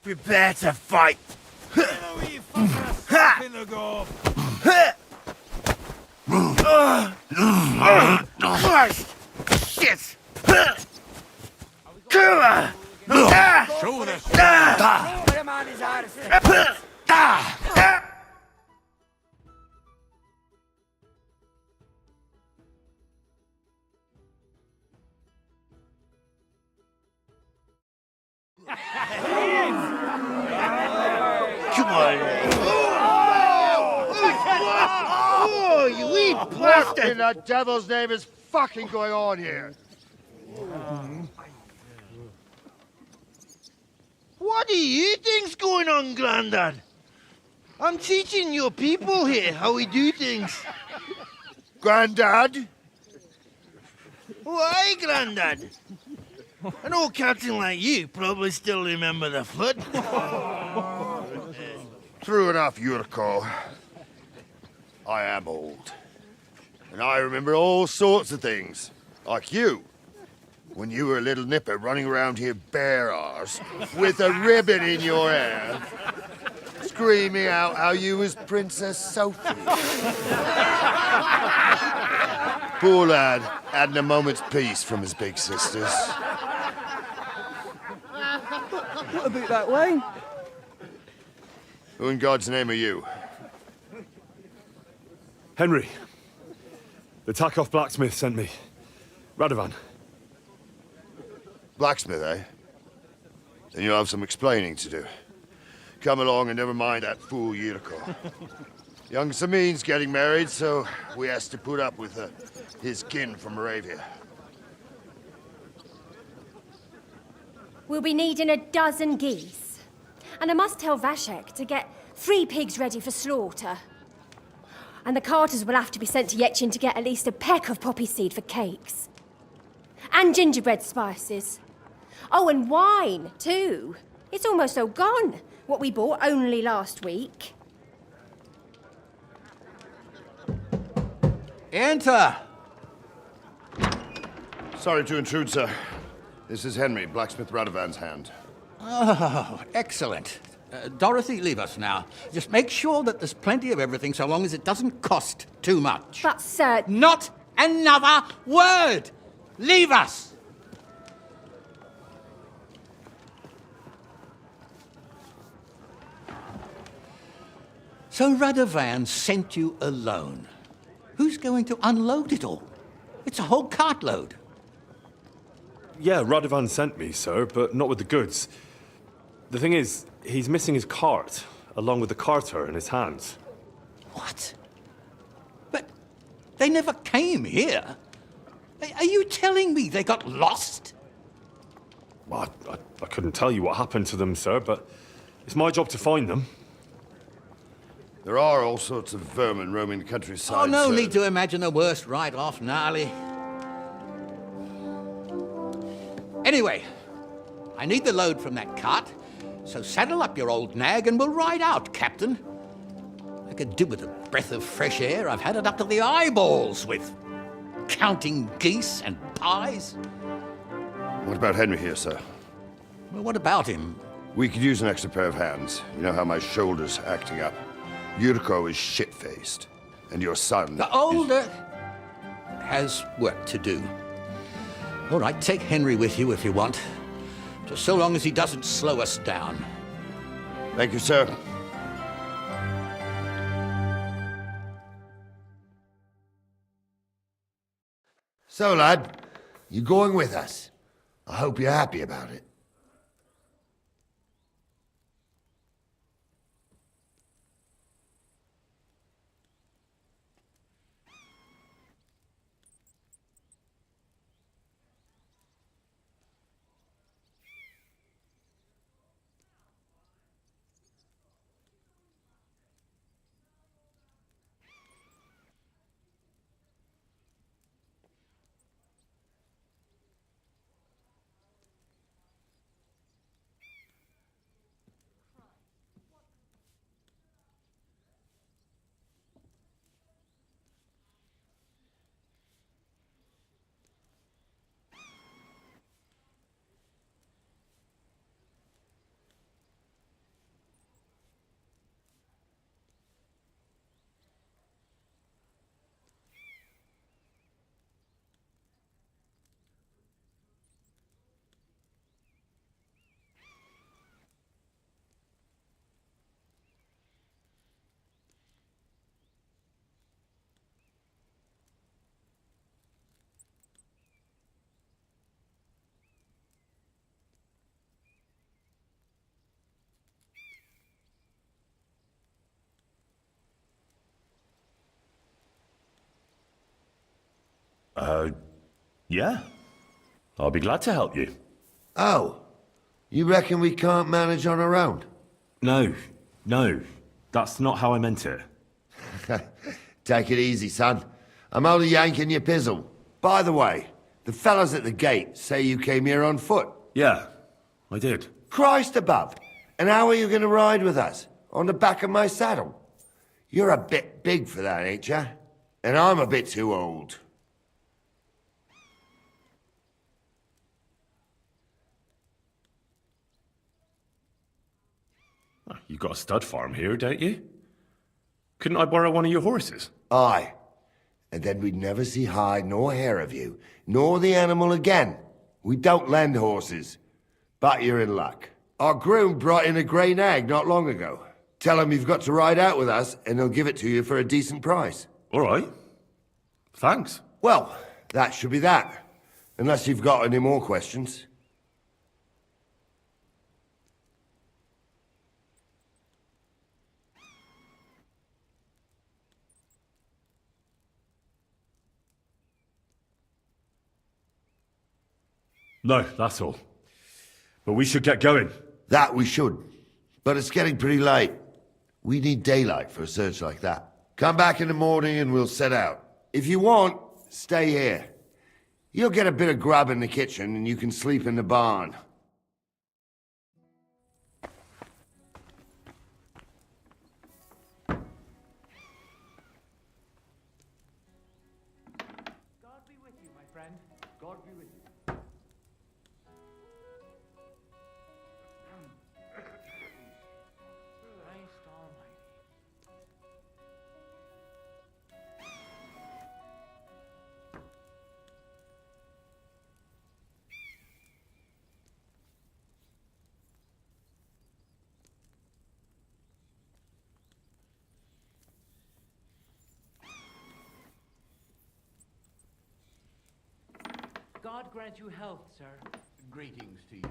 Prepare to fight. Christ! Shit! Show this. Oh, you eat plastic! What in the devil's name is fucking going on here? What do you think's going on, Grandad? I'm teaching your people here how we do things. Grandad? Why, Grandad? An old captain like you probably still remember the flood. True enough, Yurko. I am old. And I remember all sorts of things. Like you. When you were a little nipper running around here bare arse, with a ribbon in your hair, screaming out how you was Princess Sophie. Poor lad, hadn't a moment's peace from his big sisters. What about that way? Who in God's name are you? Henry. The Takoff blacksmith sent me. Radovan. Blacksmith, eh? Then you'll have some explaining to do. Come along and never mind that fool Yurko. Young Samin's getting married, so we has to put up with his kin from Moravia. We'll be needing a dozen geese. And I must tell Vashek to get 3 pigs ready for slaughter. And the carters will have to be sent to Yetchin to get at least a peck of poppy seed for cakes. And gingerbread spices. Oh, and wine, too. It's almost all gone, what we bought only last week. Enter! Sorry to intrude, sir. This is Henry, blacksmith Radovan's hand. Oh, excellent. Dorothy, leave us now. Just make sure that there's plenty of everything so long as it doesn't cost too much. But, sir... Not another word! Leave us! So Radovan sent you alone. Who's going to unload it all? It's a whole cartload. Yeah, Radovan sent me, sir, but not with the goods. The thing is, he's missing his cart, along with the carter in his hands. What? But they never came here. Are you telling me they got lost? Well, I couldn't tell you what happened to them, sir, but it's my job to find them. There are all sorts of vermin roaming the countryside. Oh, no sir. need to imagine the worst right off, gnarly. Anyway, I need the load from that cart, so saddle up your old nag and we'll ride out, Captain. I could do with a breath of fresh air. I've had it up to the eyeballs with counting geese and pies. What about Henry here, sir? Well, what about him? We could use an extra pair of hands. You know how my shoulder's acting up. Yurko is shit-faced, and your son... The older has work to do. All right, take Henry with you if you want. Just so long as he doesn't slow us down. Thank you, sir. So, lad, you going with us? I hope you're happy about it. Yeah. I'll be glad to help you. Oh, you reckon we can't manage on our own? No, that's not how I meant it. Take it easy, son. I'm only yanking your pizzle. By the way, the fellas at the gate say you came here on foot. Yeah, I did. Christ above! And how are you going to ride with us? On the back of my saddle? You're a bit big for that, ain't ya? And I'm a bit too old. You got a stud farm here, don't you? Couldn't I borrow one of your horses? Aye. And then we'd never see hide nor hair of you, nor the animal again. We don't lend horses. But you're in luck. Our groom brought in a grey nag not long ago. Tell him you've got to ride out with us, and he'll give it to you for a decent price. All right. Thanks. Well, that should be that. Unless you've got any more questions. No, that's all. But we should get going. That we should. But it's getting pretty late. We need daylight for a search like that. Come back in the morning and we'll set out. If you want, stay here. You'll get a bit of grub in the kitchen and you can sleep in the barn. God be with you, my friend. God be with you. Christ almighty. God grant you health, sir. Greetings to you.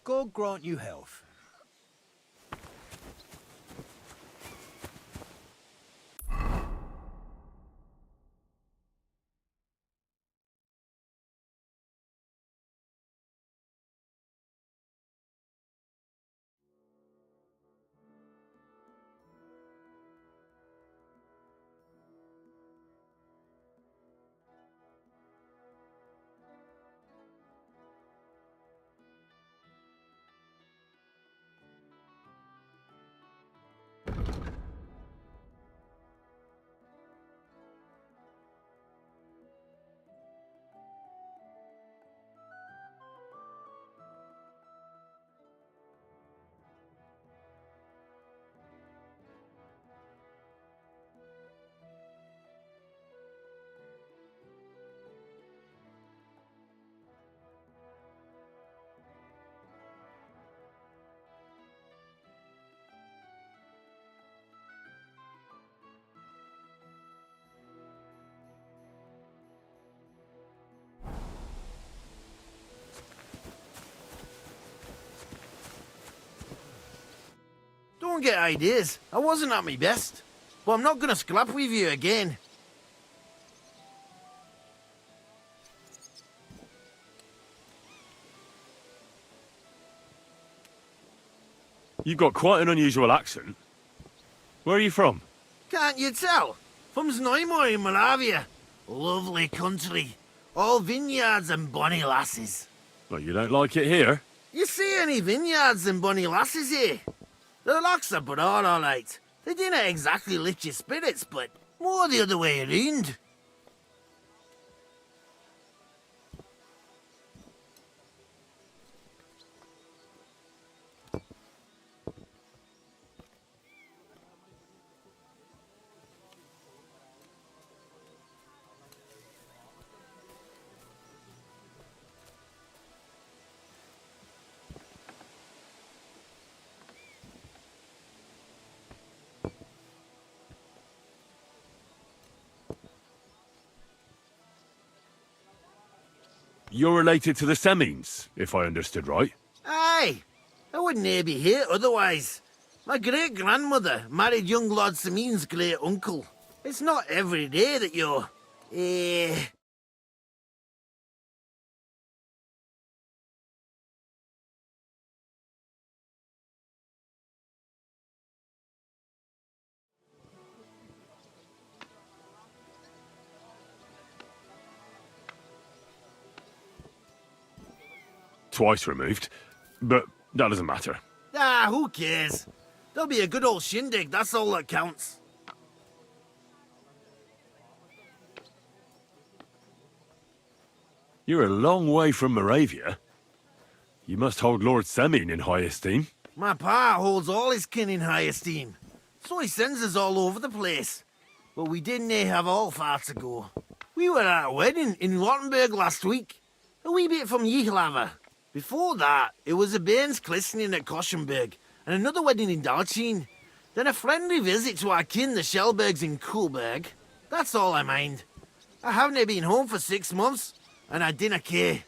God grant you health. Don't get ideas. I wasn't at my best. But I'm not gonna scrap with you again. You've got quite an unusual accent. Where are you from? Can't you tell? From Znaimoy in Moravia. Lovely country. All vineyards and bonny lasses. Well, you don't like it here? You see any vineyards and bonny lasses here? The locks are broad, all right. They didn't exactly lift your spirits, but more the other way around. you're related to the Semines, if I understood right. Aye, I wouldn't be here otherwise. My great-grandmother married young Lord Semine's great-uncle. It's not every day that you're... Twice removed, but that doesn't matter. Ah, who cares? There'll be a good old shindig, that's all that counts. You're a long way from Moravia. You must hold Lord Semine in high esteem. My pa holds all his kin in high esteem, so he sends us all over the place. But we didn't have all far to go. We were at a wedding in Rottenburg last week, a wee bit from Yichlava. Before that, it was a bairn's christening at Koschenberg, and another wedding in Dalchin. Then a friendly visit to our kin, the Schellbergs in Kuhlberg. That's all I mind. I haven't been home for 6 months, and I dinna care.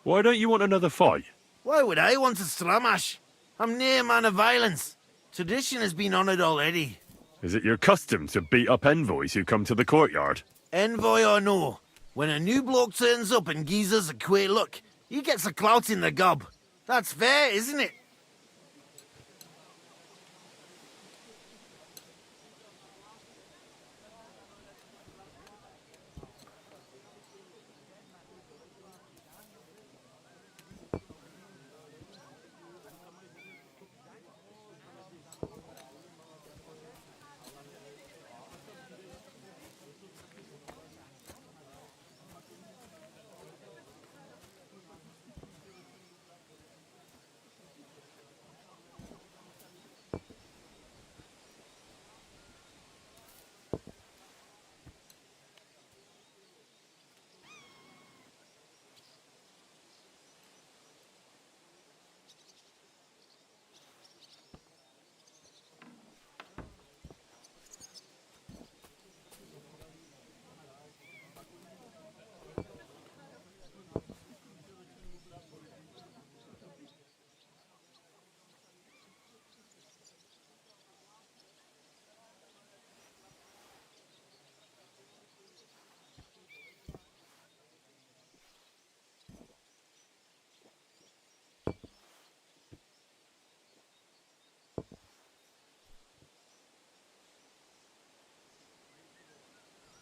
Why don't you want another fight? Why would I want to stramash? I'm near a man of violence. Tradition has been honoured already. Is it your custom to beat up envoys who come to the courtyard? Envoy or no, when a new bloke turns up and gives us a queer look, he gets a clout in the gob. That's fair, isn't it?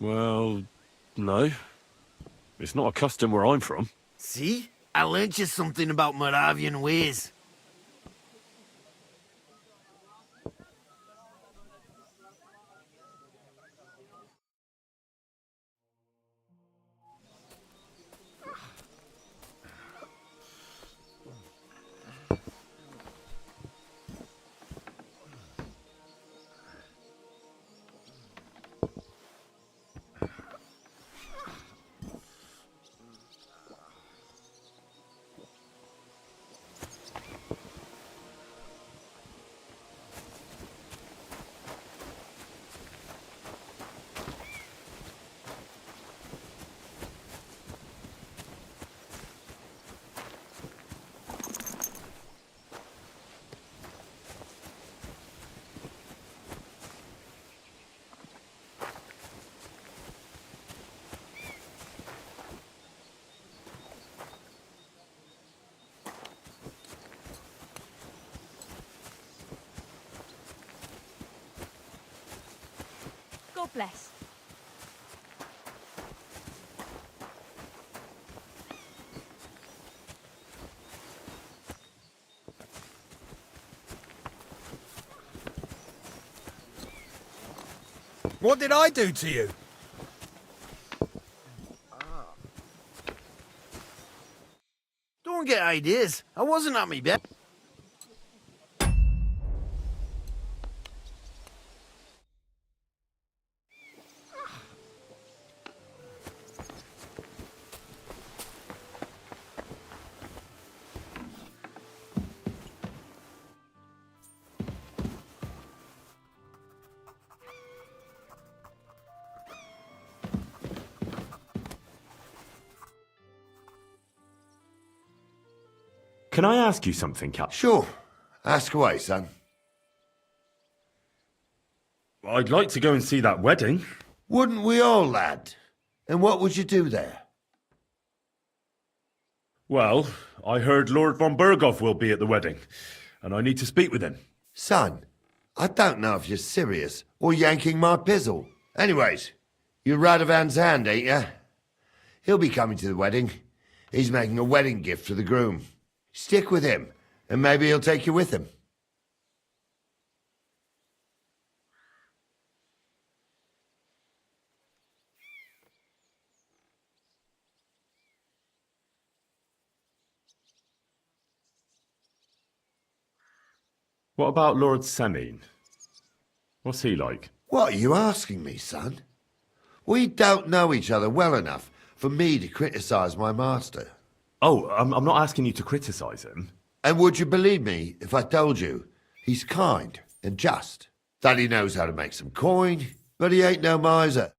Well, no. It's not a custom where I'm from. See? I learnt you something about Moravian ways. bless. What did I do to you? Don't get ideas. I wasn't at me bed. Can I ask you something, Captain? Sure. Ask away, son. I'd like to go and see that wedding. Wouldn't we all, lad? And what would you do there? Well, I heard Lord von Berghoff will be at the wedding, and I need to speak with him. Son, I don't know if you're serious or yanking my pizzle. Anyways, you're Radovan's hand, ain't ya? He'll be coming to the wedding. He's making a wedding gift for the groom. Stick with him, and maybe he'll take you with him. What about Lord Semine? What's he like? What are you asking me, son? We don't know each other well enough for me to criticise my master. Oh, I'm not asking you to criticise him. And would you believe me if I told you he's kind and just? That he knows how to make some coin, but he ain't no miser.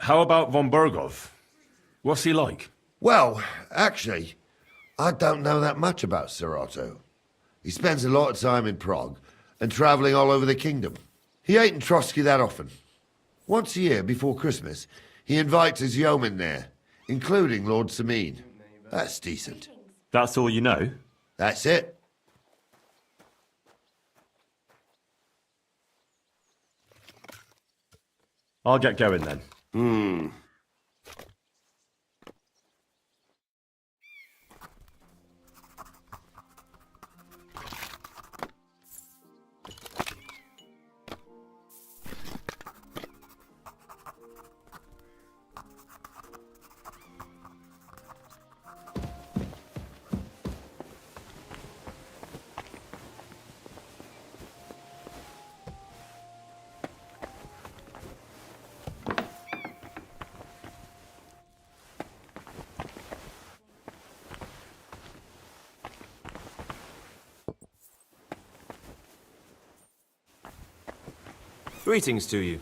How about von Berghoff? What's he like? Well, actually, I don't know that much about Sir Otto. He spends a lot of time in Prague and travelling all over the kingdom. He ain't in Trotsky that often. Once a year before Christmas, he invites his yeomen there, including Lord Semine. That's decent. That's all you know? That's it. I'll get going then. Greetings to you.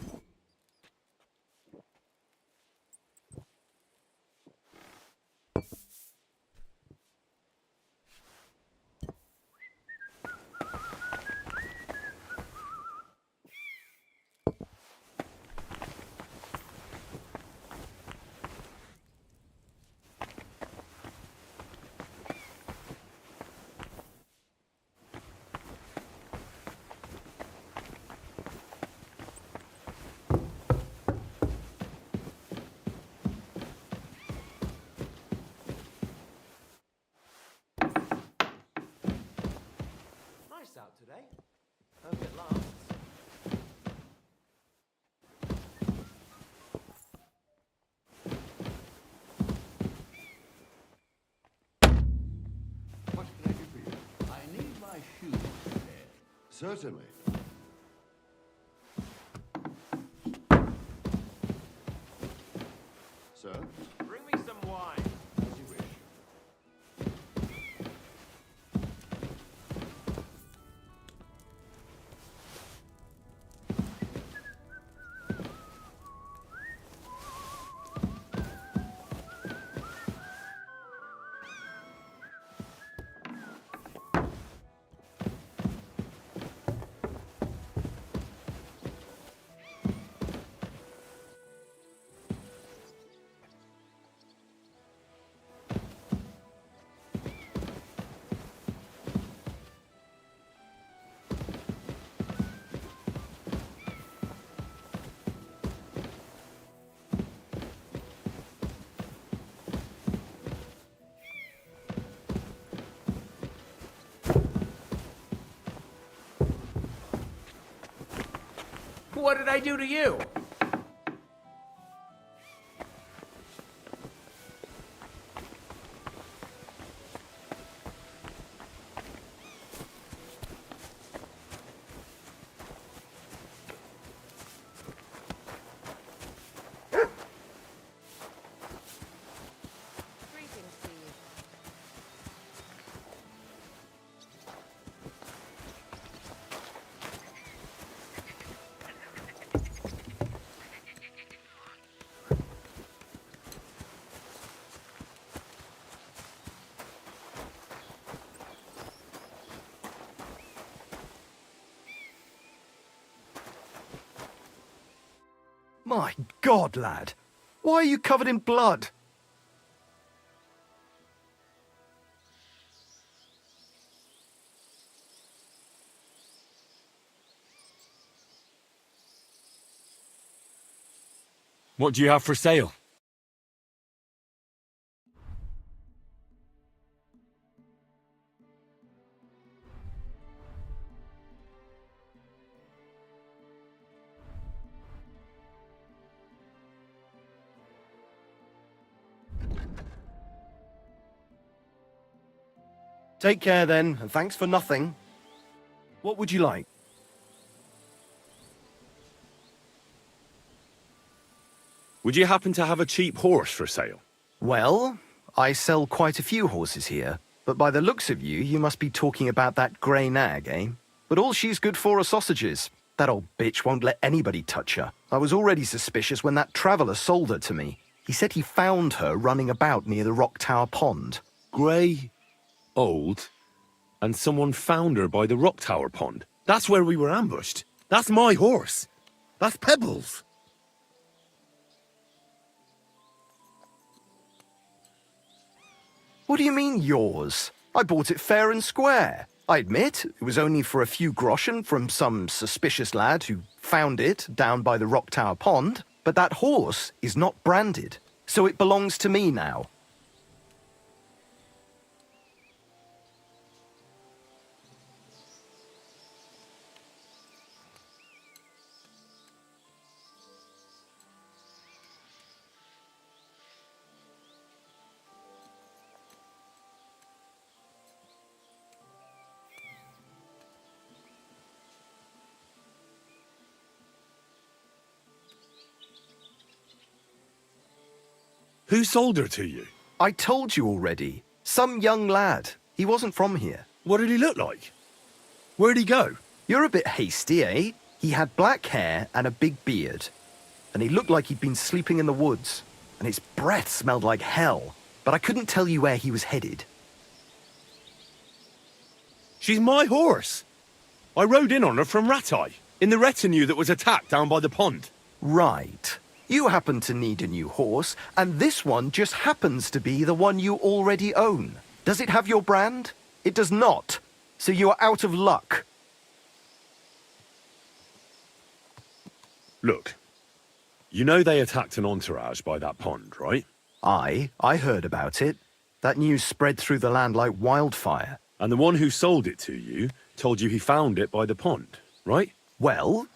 Out today. Hope it lasts. What can I do for you? I need my shoes repaired. Certainly. Sir? Bring me some wine. As you wish. what did I do to you? My God, lad. Why are you covered in blood? What do you have for sale? Take care then, and thanks for nothing. What would you like? Would you happen to have a cheap horse for sale? Well, I sell quite a few horses here, but by the looks of you, you must be talking about that grey nag, eh? But all she's good for are sausages. That old bitch won't let anybody touch her. I was already suspicious when that traveller sold her to me. He said he found her running about near the Rock Tower Pond. Grey, old, and someone found her by the Rock Tower Pond. That's where we were ambushed. That's my horse. That's Pebbles. What do you mean, yours? I bought it fair and square. I admit, it was only for a few groschen from some suspicious lad who found it down by the Rock Tower Pond, but that horse is not branded, so it belongs to me now. Who sold her to you? I told you already. Some young lad. He wasn't from here. What did he look like? Where'd he go? You're a bit hasty, eh? He had black hair and a big beard. And he looked like he'd been sleeping in the woods. And his breath smelled like hell. But I couldn't tell you where he was headed. She's my horse. I rode in on her from Ratai, in the retinue that was attacked down by the pond. Right. You happen to need a new horse, and this one just happens to be the one you already own. Does it have your brand? It does not. So you are out of luck. Look, you know they attacked an entourage by that pond, right? I heard about it. That news spread through the land like wildfire. And the one who sold it to you told you he found it by the pond, right? Well,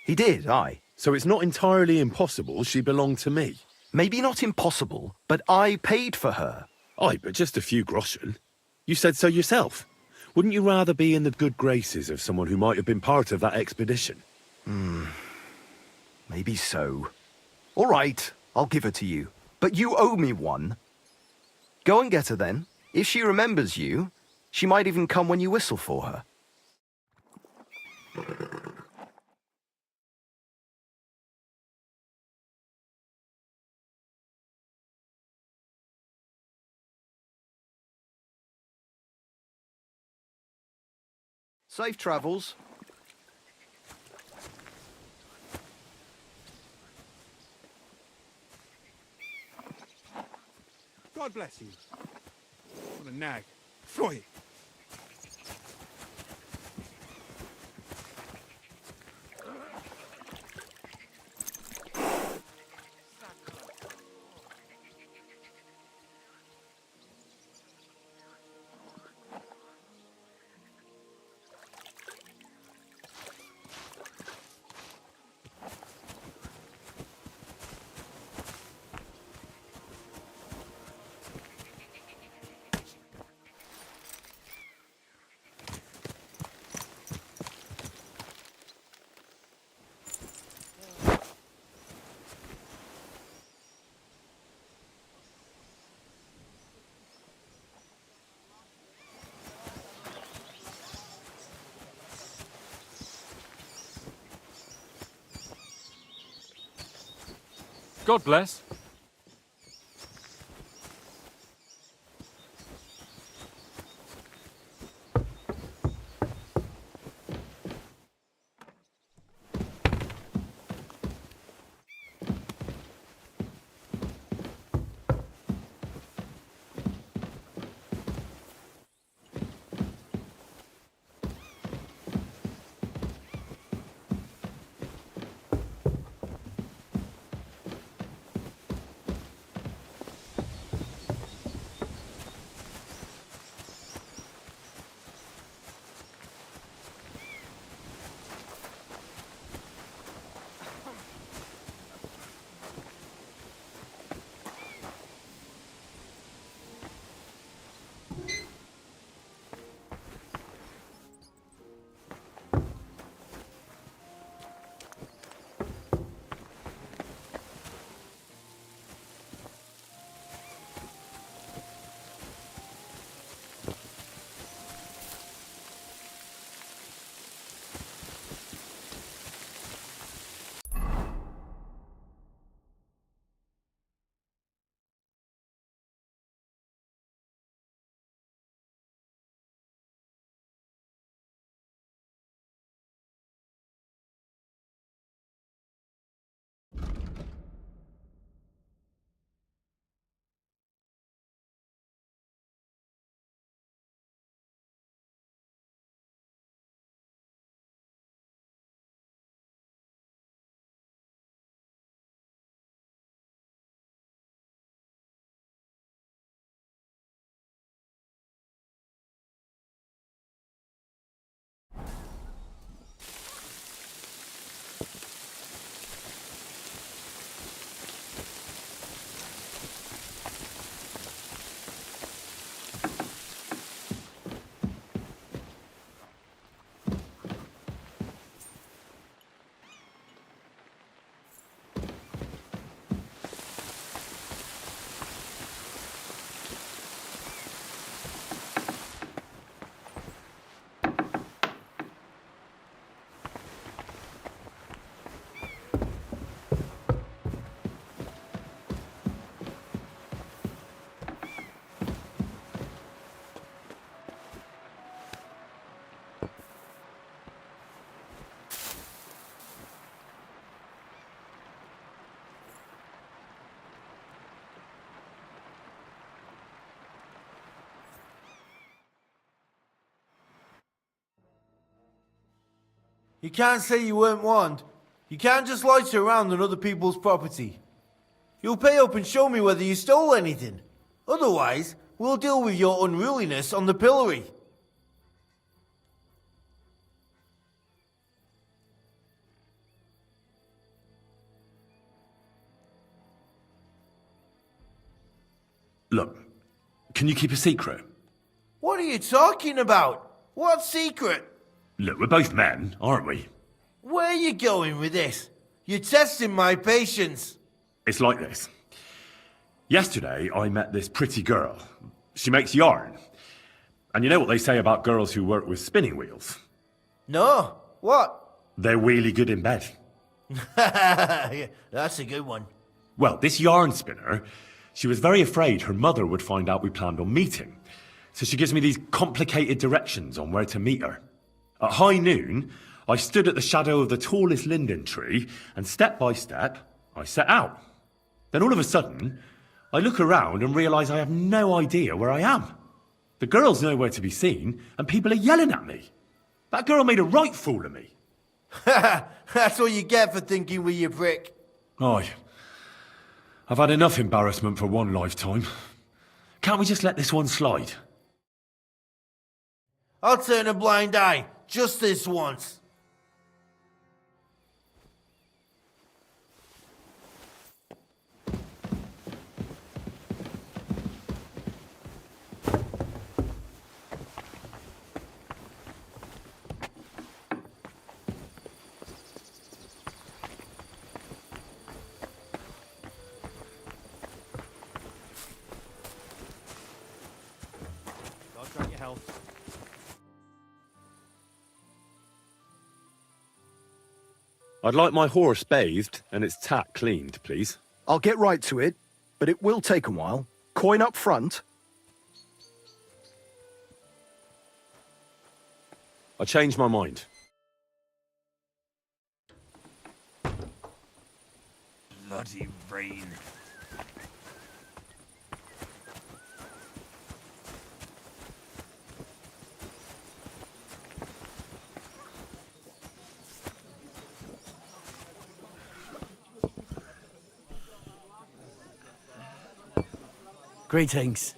he did, aye. So it's not entirely impossible she belonged to me. Maybe not impossible, but I paid for her. Aye, but just a few groschen. You said so yourself. Wouldn't you rather be in the good graces of someone who might have been part of that expedition? Maybe so. All right, I'll give her to you. But you owe me one. Go and get her then. If she remembers you, she might even come when you whistle for her. Safe travels. God bless you. What a nag. Froy. God bless. You can't say you weren't warned. You can't just loiter around on other people's property. You'll pay up and show me whether you stole anything. Otherwise, we'll deal with your unruliness on the pillory. Look, can you keep a secret? What are you talking about? What secret? Look, we're both men, aren't we? Where are you going with this? You're testing my patience. It's like this. Yesterday, I met this pretty girl. She makes yarn. And you know what they say about girls who work with spinning wheels? No. What? They're really good in bed. Yeah, that's a good one. Well, this yarn spinner, she was very afraid her mother would find out we planned on meeting. So she gives me these complicated directions on where to meet her. At high noon, I stood at the shadow of the tallest linden tree, and step by step, I set out. Then all of a sudden, I look around and realise I have no idea where I am. The girl's nowhere to be seen, and people are yelling at me. That girl made a right fool of me. That's what you get for thinking with your prick. Aye. I've had enough embarrassment for one lifetime. Can't we just let this one slide? I'll turn a blind eye, just this once. God grant you health. I'd like my horse bathed and its tack cleaned, please. I'll get right to it, but it will take a while. Coin up front. I changed my mind. Bloody rain. Greetings.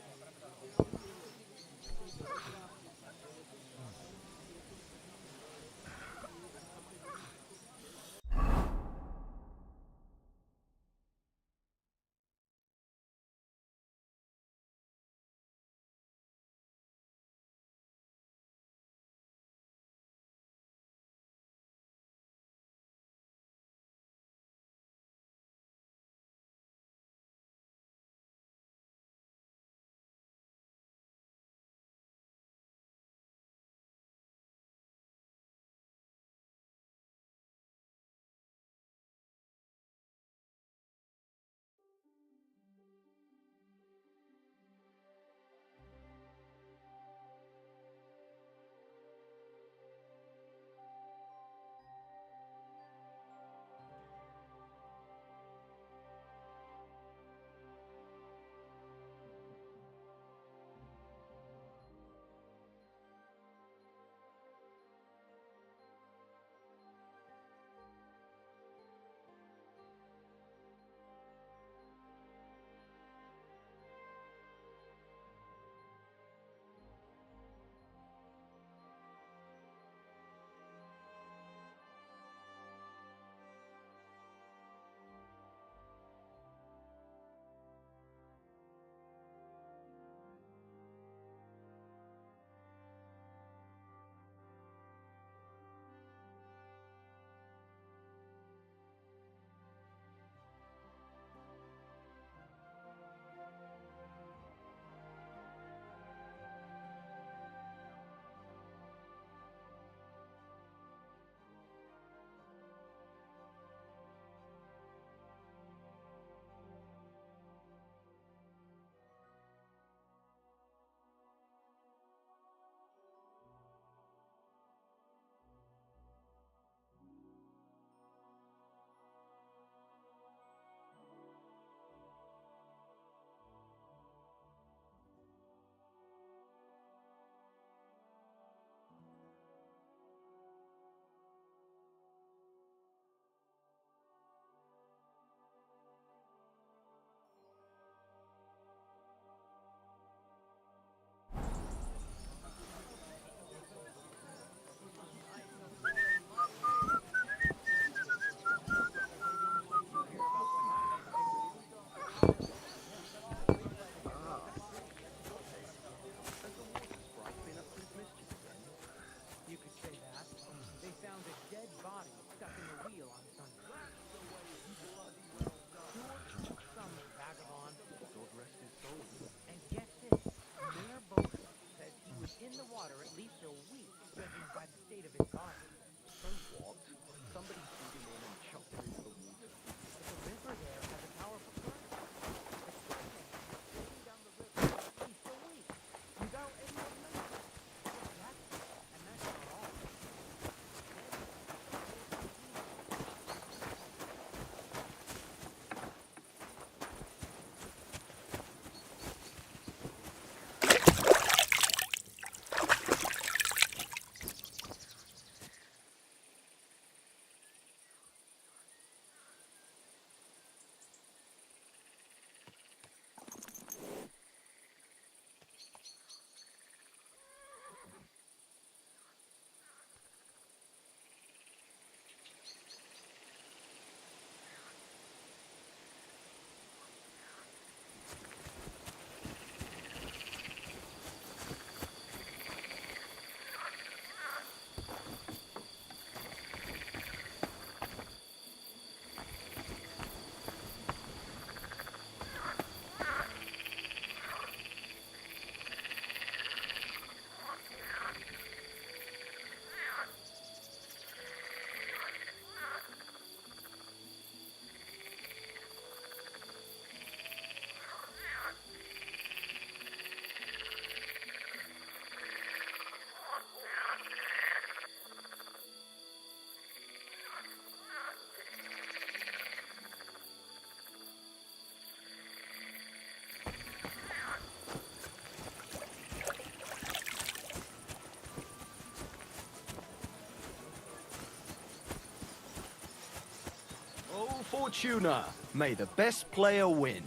Fortuna. May the best player win.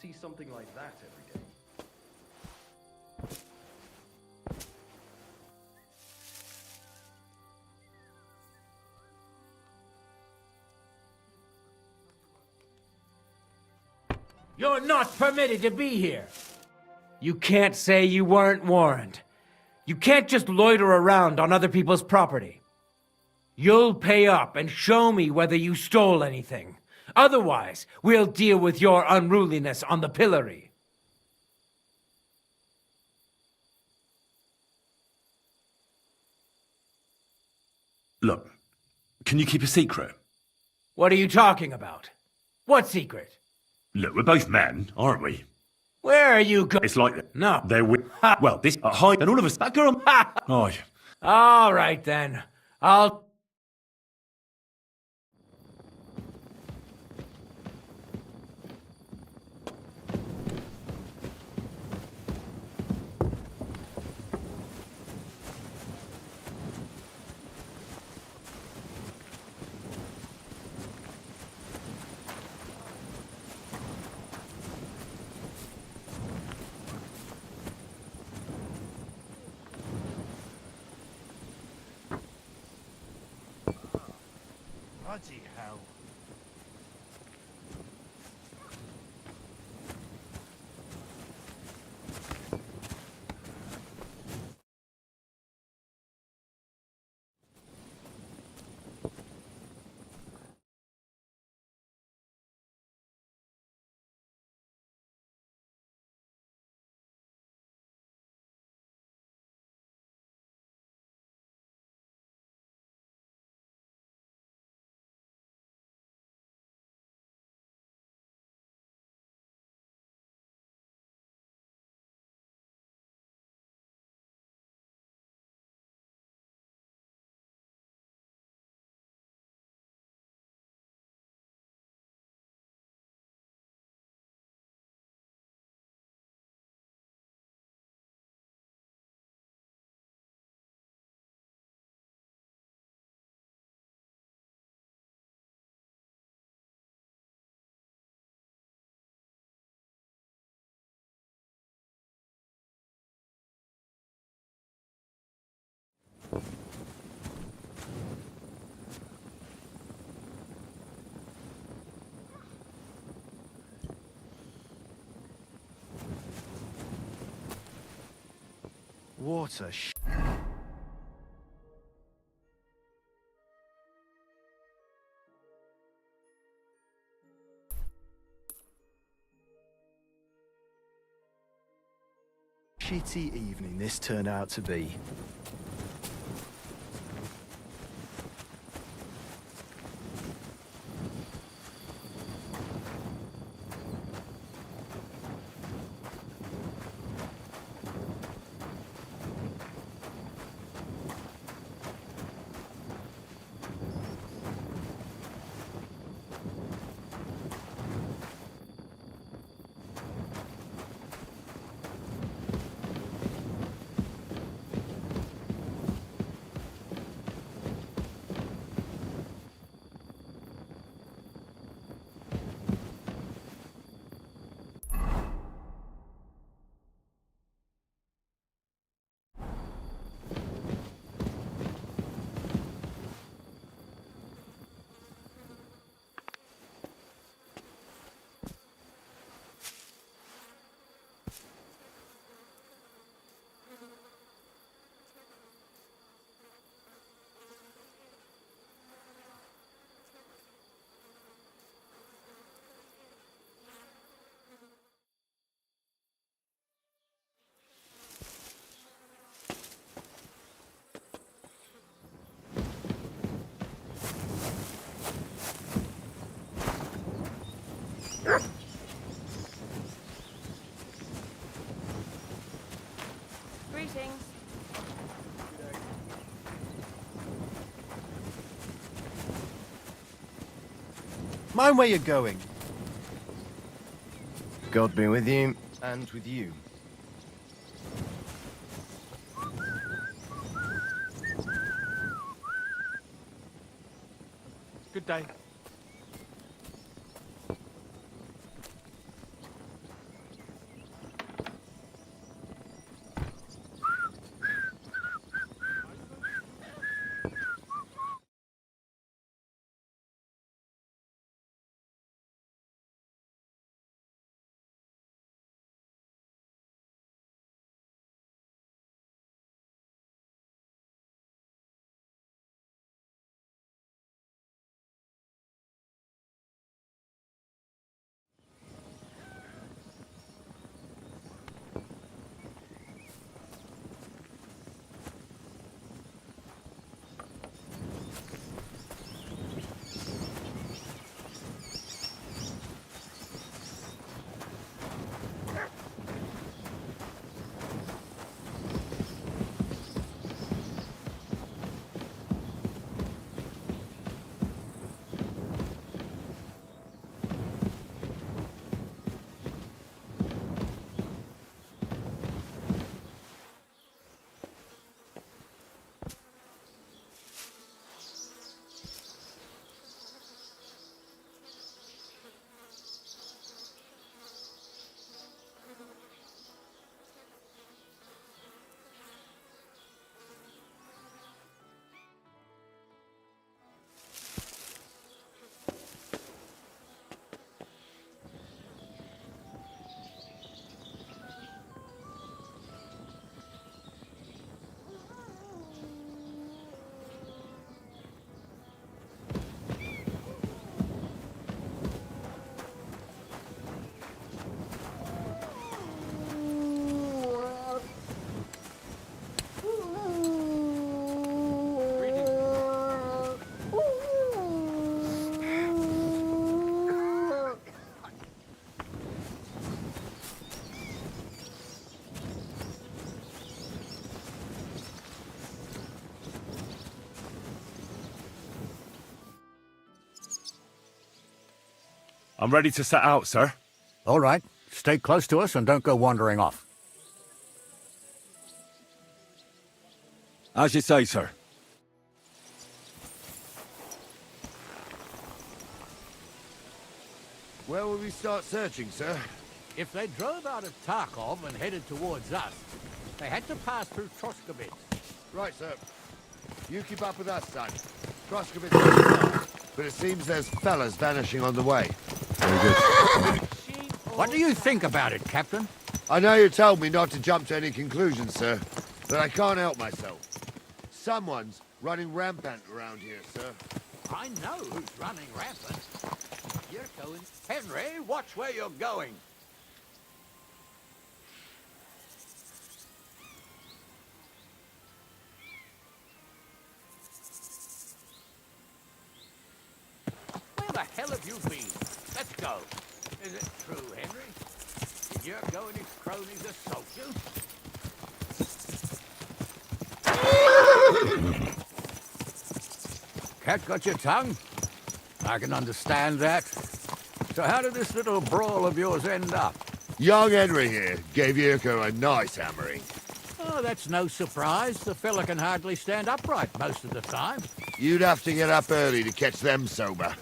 See something like that every day. You're not permitted to be here. You can't say you weren't warned. You can't just loiter around on other people's property. You'll pay up and show me whether you stole anything. Otherwise, we'll deal with your unruliness on the pillory. Look, can you keep a secret? What are you talking about? What secret? Look, we're both men, aren't we? Where are you going? It's like No. They're with. Well, this high, and all of us. That girl. Oh. All right then. I'll. Bloody hell. What a sh... shitty evening this turned out to be. Mind where you're going. God be with you, and with you. Good day. I'm ready to set out, sir. All right. Stay close to us and don't go wandering off. As you say, sir. Where will we start searching, sir? If they drove out of Tarkov and headed towards us, they had to pass through Troshkovitz. Right, sir. You keep up with us, son. Troshkovitz is far, but it seems there's fellas vanishing on the way. Very good. What do you think about it, Captain? I know you told me not to jump to any conclusions, sir, but I can't help myself. Someone's running rampant around here, sir. I know who's running rampant. You're going... Henry, watch where you're going. Where the hell have you been? Let's go. Is it true, Henry? Did Yurko and his cronies assault you? Cat got your tongue? I can understand that. So how did this little brawl of yours end up? Young Henry here gave Yurko a nice hammering. Oh, that's no surprise. The fella can hardly stand upright most of the time. You'd have to get up early to catch them sober.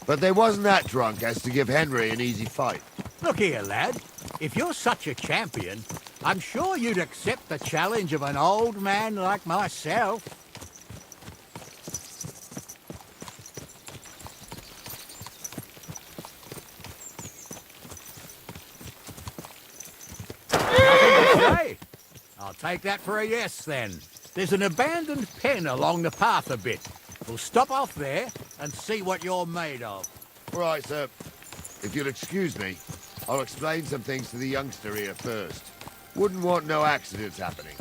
But they wasn't that drunk as to give Henry an easy fight. Look here, lad. If you're such a champion, I'm sure you'd accept the challenge of an old man like myself. Nothing to say. I'll take that for a yes, then. There's an abandoned pen along the path a bit. We'll stop off there and see what you're made of. All right, sir. If you'll excuse me, I'll explain some things to the youngster here first. Wouldn't want no accidents happening.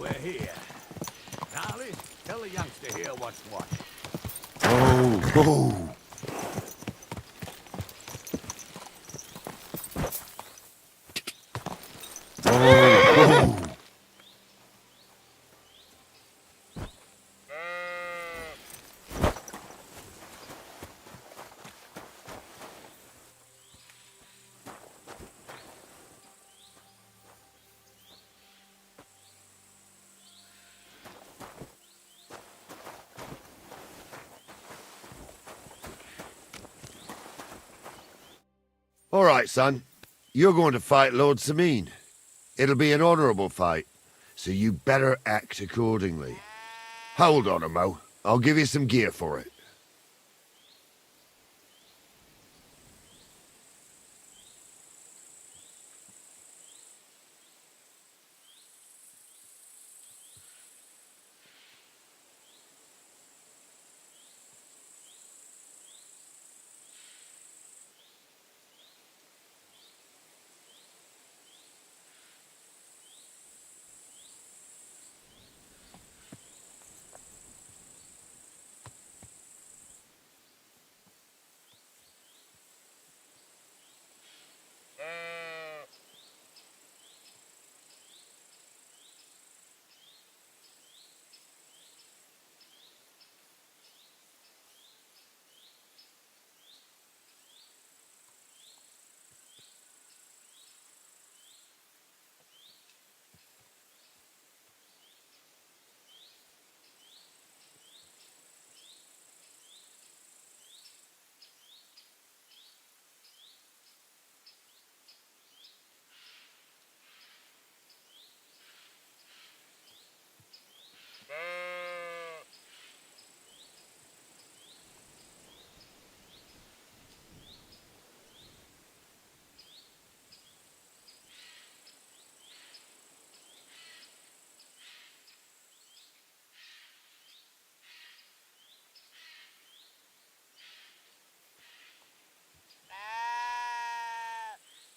we're here. Now, Liz, tell the youngster here what's what. Oh, oh. All right, son. You're going to fight Lord Sameen. It'll be an honorable fight, so you better act accordingly. Hold on a mo. I'll give you some gear for it.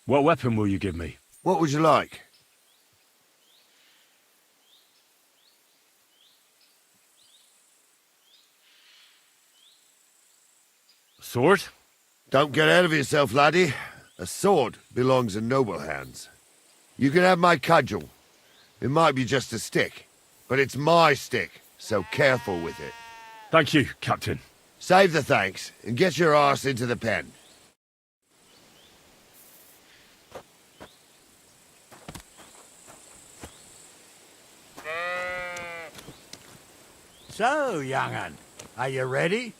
What weapon will you give me? What would you like? Sword? Don't get ahead of yourself, laddie. A sword belongs in noble hands. You can have my cudgel. It might be just a stick, but it's my stick, so careful with it. Thank you, Captain. Save the thanks, and get your arse into the pen. So, young'un, are you ready?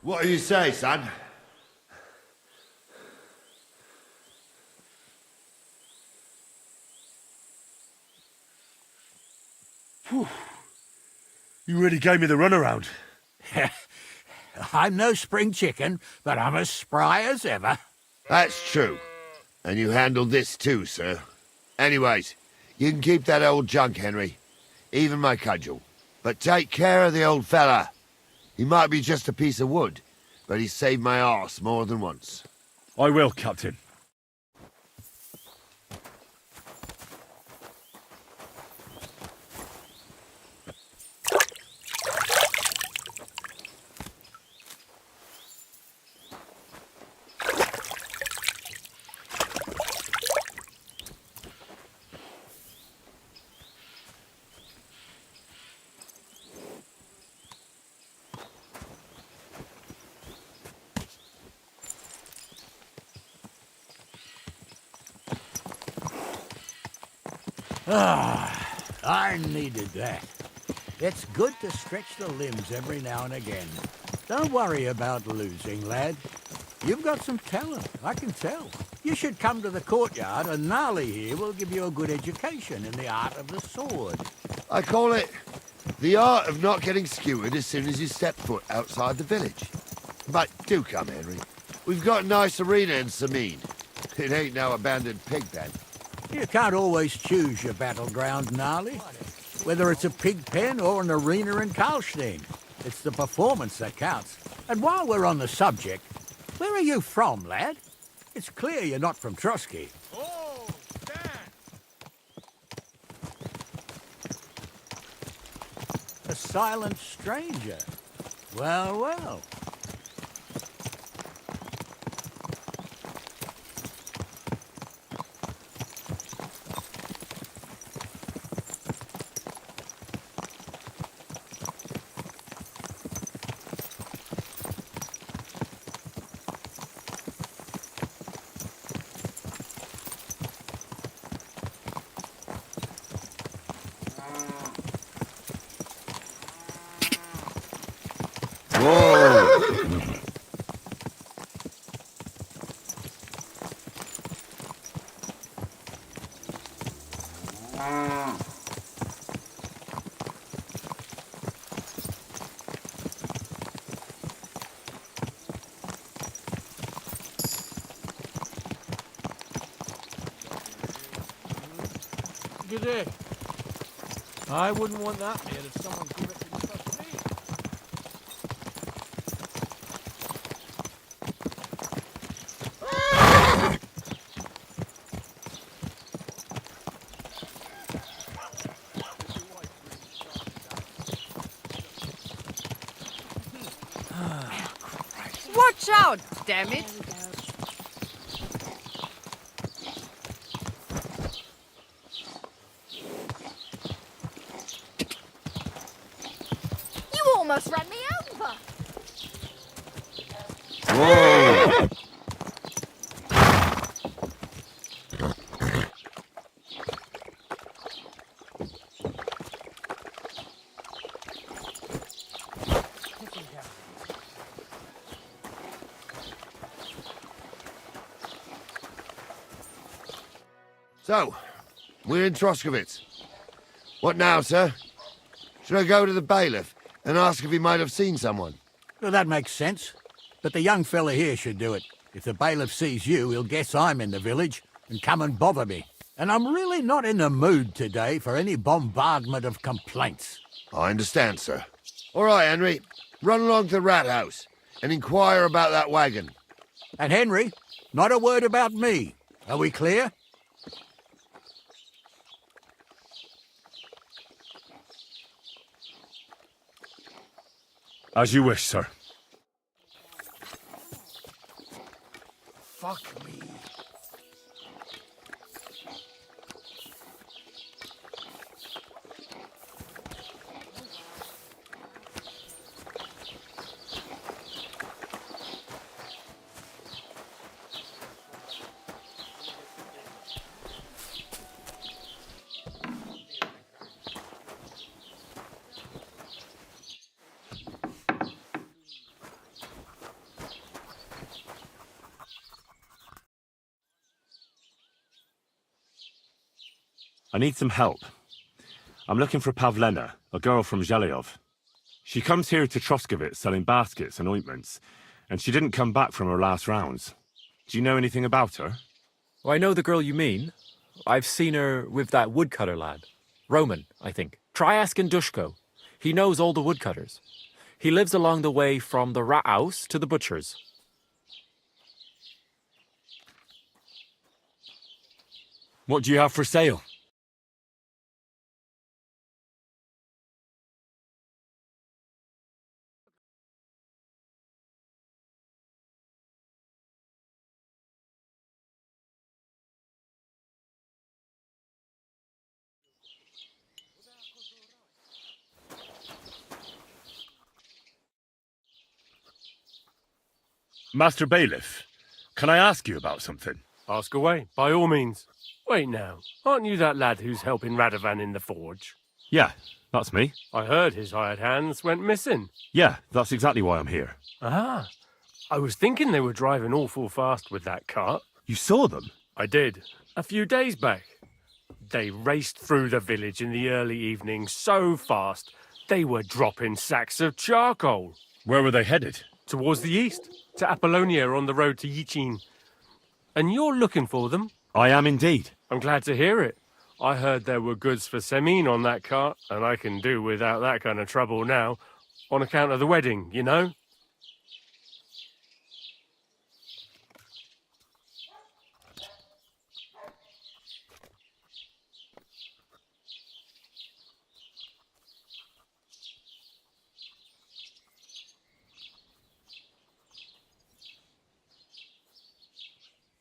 What do you say, son? Whew. You really gave me the runaround. I'm no spring chicken, but I'm as spry as ever. That's true. And you handled this too, sir. Anyways, you can keep that old junk, Henry. Even my cudgel. But take care of the old fella. He might be just a piece of wood, but he saved my arse more than once. I will, Captain. Ah, I needed that. It's good to stretch the limbs every now and again. Don't worry about losing, lad. You've got some talent, I can tell. You should come to the courtyard and Gnarly here will give you a good education in the art of the sword. I call it the art of not getting skewered as soon as you step foot outside the village. But do come, Henry. We've got a nice arena in Sameen. It ain't no abandoned pig pen. You can't always choose your battleground, Gnarly. Whether it's a pig pen or an arena in Karlstein, it's the performance that counts. And while we're on the subject, where are you from, lad? It's clear you're not from Trotsky. Oh, a silent stranger. Well, well. Look at this. I wouldn't want that man if someone gave it to me. Watch out, damn it! You almost ran me over. Whoa! So, we're in Troskowitz. What now, sir? Should I go to the bailiff and ask if he might have seen someone? Well, that makes sense. But the young fella here should do it. If the bailiff sees you, he'll guess I'm in the village and come and bother me. And I'm really not in the mood today for any bombardment of complaints. I understand, sir. All right, Henry. Run along to the rat house and inquire about that wagon. And Henry, not a word about me. Are we clear? As you wish, sir. Fuck me. I need some help. I'm looking for Pavlena, a girl from Zhelyov. She comes here to Troskowitz selling baskets and ointments, and she didn't come back from her last rounds. Do you know anything about her? Oh, I know the girl you mean. I've seen her with that woodcutter lad. Roman, I think. Try asking Dushko. He knows all the woodcutters. He lives along the way from the rat house to the butcher's. What do you have for sale? Master Bailiff, can I ask you about something? Ask away, by all means. Wait now, aren't you that lad who's helping Radovan in the forge? Yeah, that's me. I heard his hired hands went missing. Yeah, that's exactly why I'm here. Ah, I was thinking they were driving awful fast with that cart. You saw them? I did, a few days back. They raced through the village in the early evening so fast, they were dropping sacks of charcoal. Where were they headed? Towards the east, to Apollonia on the road to Yichin. And you're looking for them? I am indeed. I'm glad to hear it. I heard there were goods for Semine on that cart, and I can do without that kind of trouble now, on account of the wedding, you know?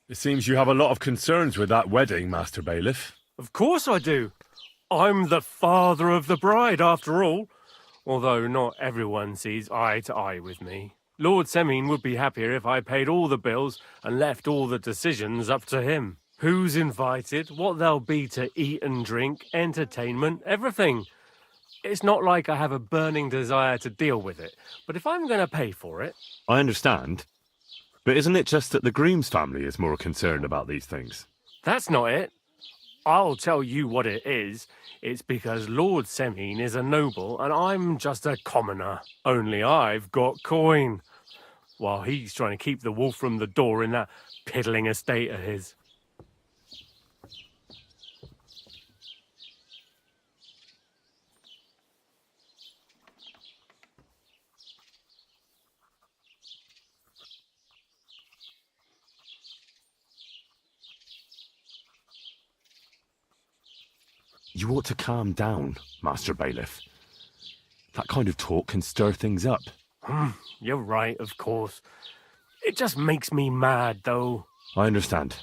It seems you have a lot of concerns with that wedding, Master Bailiff. Of course I do. I'm the father of the bride, after all. Although not everyone sees eye to eye with me. Lord Semine would be happier if I paid all the bills and left all the decisions up to him. Who's invited, what there'll be to eat and drink, entertainment, everything. It's not like I have a burning desire to deal with it, but if I'm going to pay for it... I understand. But isn't it just that the groom's family is more concerned about these things? That's not it. I'll tell you what it is. It's because Lord Semine is a noble and I'm just a commoner. Only I've got coin. While he's trying to keep the wolf from the door in that piddling estate of his. You ought to calm down, Master Bailiff. That kind of talk can stir things up. You're right, of course. It just makes me mad, though. I understand.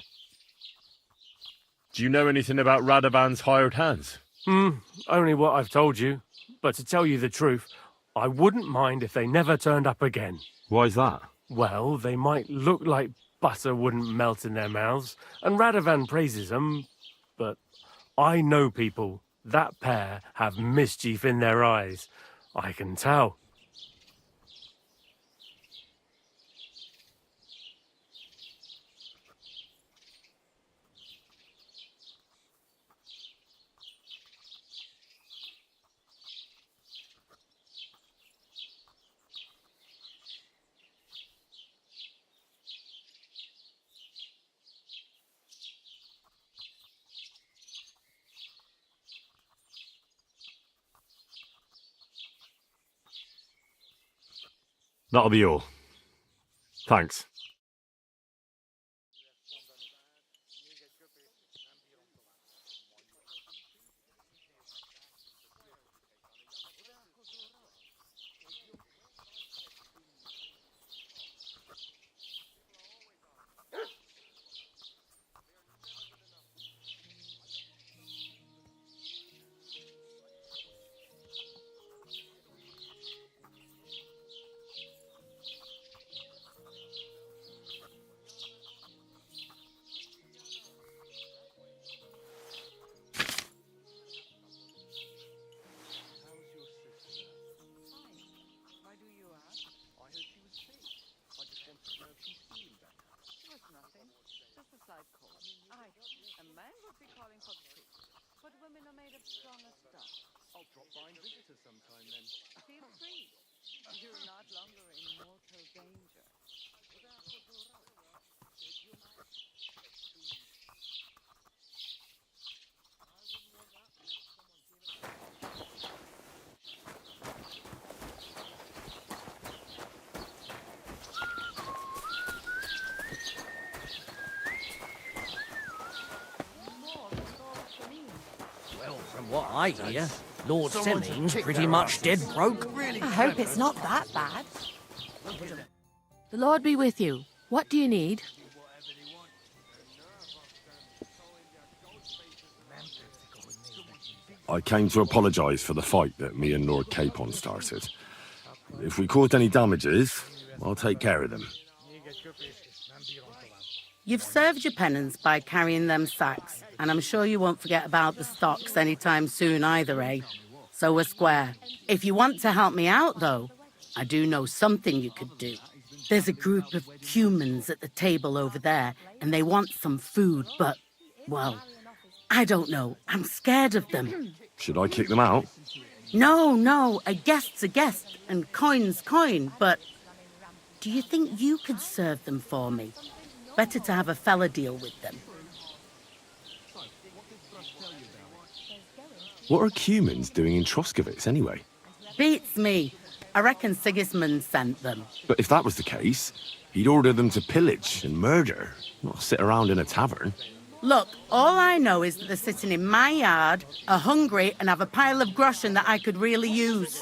Do you know anything about Radovan's hired hands? Only what I've told you. But to tell you the truth, I wouldn't mind if they never turned up again. Why's that? Well, they might look like butter wouldn't melt in their mouths, and Radovan praises them, but I know people. That pair have mischief in their eyes. I can tell. That'll be all. Thanks. I'll drop by and visit her sometime then. Feel free. You're not longer in mortal danger. Well, from what I hear, Lord Semine's pretty much dead broke. I hope it's not that bad. The Lord be with you. What do you need? I came to apologise for the fight that me and Lord Capon started. If we caused any damages, I'll take care of them. You've served your penance by carrying them sacks, and I'm sure you won't forget about the stocks anytime soon either, eh? So we're square. If you want to help me out, though, I do know something you could do. There's a group of humans at the table over there, and they want some food, but, well, I don't know. I'm scared of them. Should I kick them out? No, a guest's a guest, and coin's coin, but do you think you could serve them for me? Better to have a fella deal with them. What are humans doing in Troskowitz anyway? Beats me. I reckon Sigismund sent them. But if that was the case, he'd order them to pillage and murder, not sit around in a tavern. Look, all I know is that they're sitting in my yard, are hungry, and have a pile of groschen that I could really use.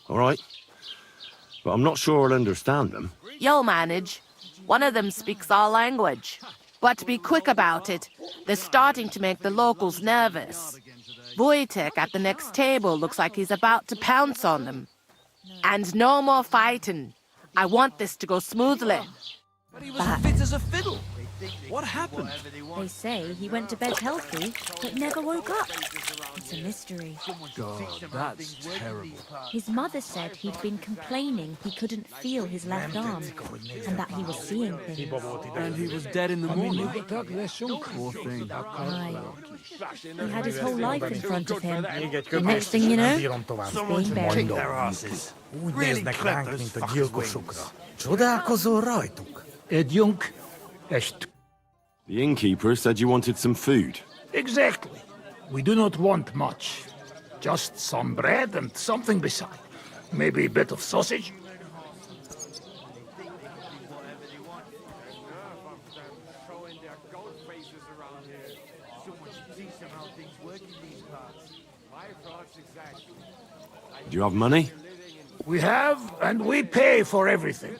All right. But I'm not sure I'll understand them. You'll manage. One of them speaks our language. But be quick about it. They're starting to make the locals nervous. Wojtek at the next table looks like he's about to pounce on them. And no more fighting. I want this to go smoothly. But he was fit as a fiddle. What happened? They say he went to bed healthy, but never woke up. It's a mystery. God, that's terrible. His mother said he'd been complaining he couldn't feel his left arm, and that he was seeing things. And he was dead in the morning. Poor thing. Aye. He had his whole life in front of him. The next thing you know, he's being buried. Their asses. Really clip those fuckers' wings. The innkeeper said you wanted some food. Exactly. We do not want much. Just some bread and something beside. Maybe a bit of sausage. Do you have money? We have, and we pay for everything.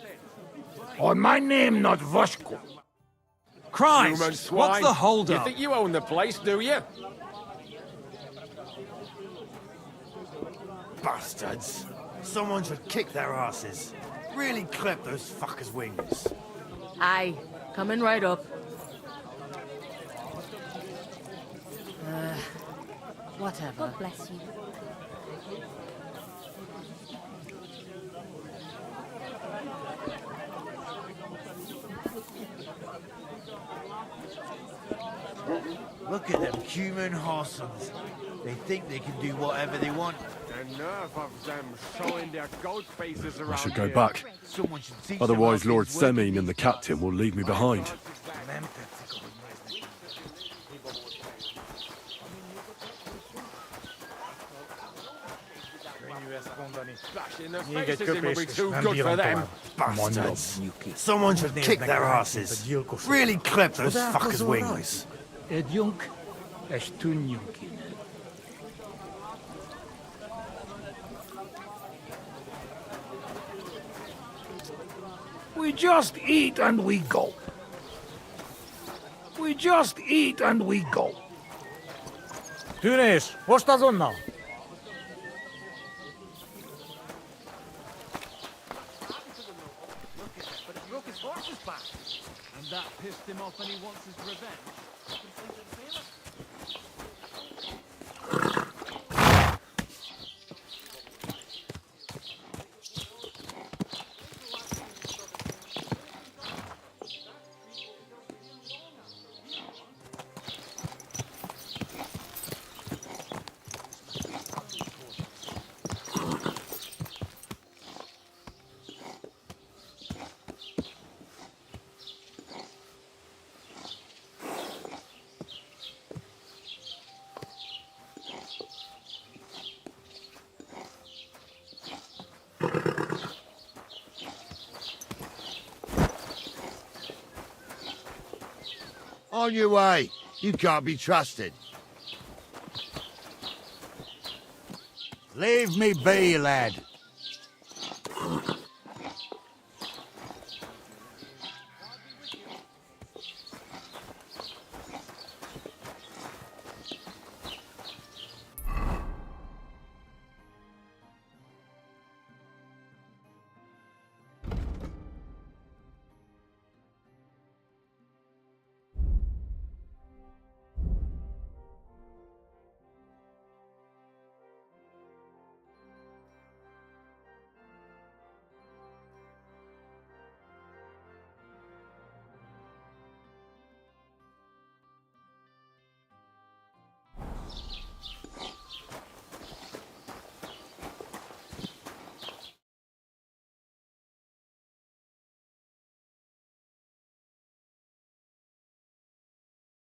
On my name, not Voshko. Christ! Human What's swine. the hold You up? think you own the place, do you? Bastards. Someone should kick their asses. Really clip those fuckers' wings. Aye, coming right up. Whatever. God bless you. Look at them human horses. They think they can do whatever they want. The nerve of them showing their goat faces around I should go here. back. Someone should teach Otherwise, them how Lord things work in Semine and the these captain will leave me behind. Bashing their faces in will be too good for them. Bastards. Someone should kick their asses. Really clip those fuckers' wings. We just eat and we go. We just eat and we go. Tűnés, most azonnal! But he broke his horse's back. And that pissed him off and he wants his revenge. On your way. You can't be trusted. Leave me be, lad.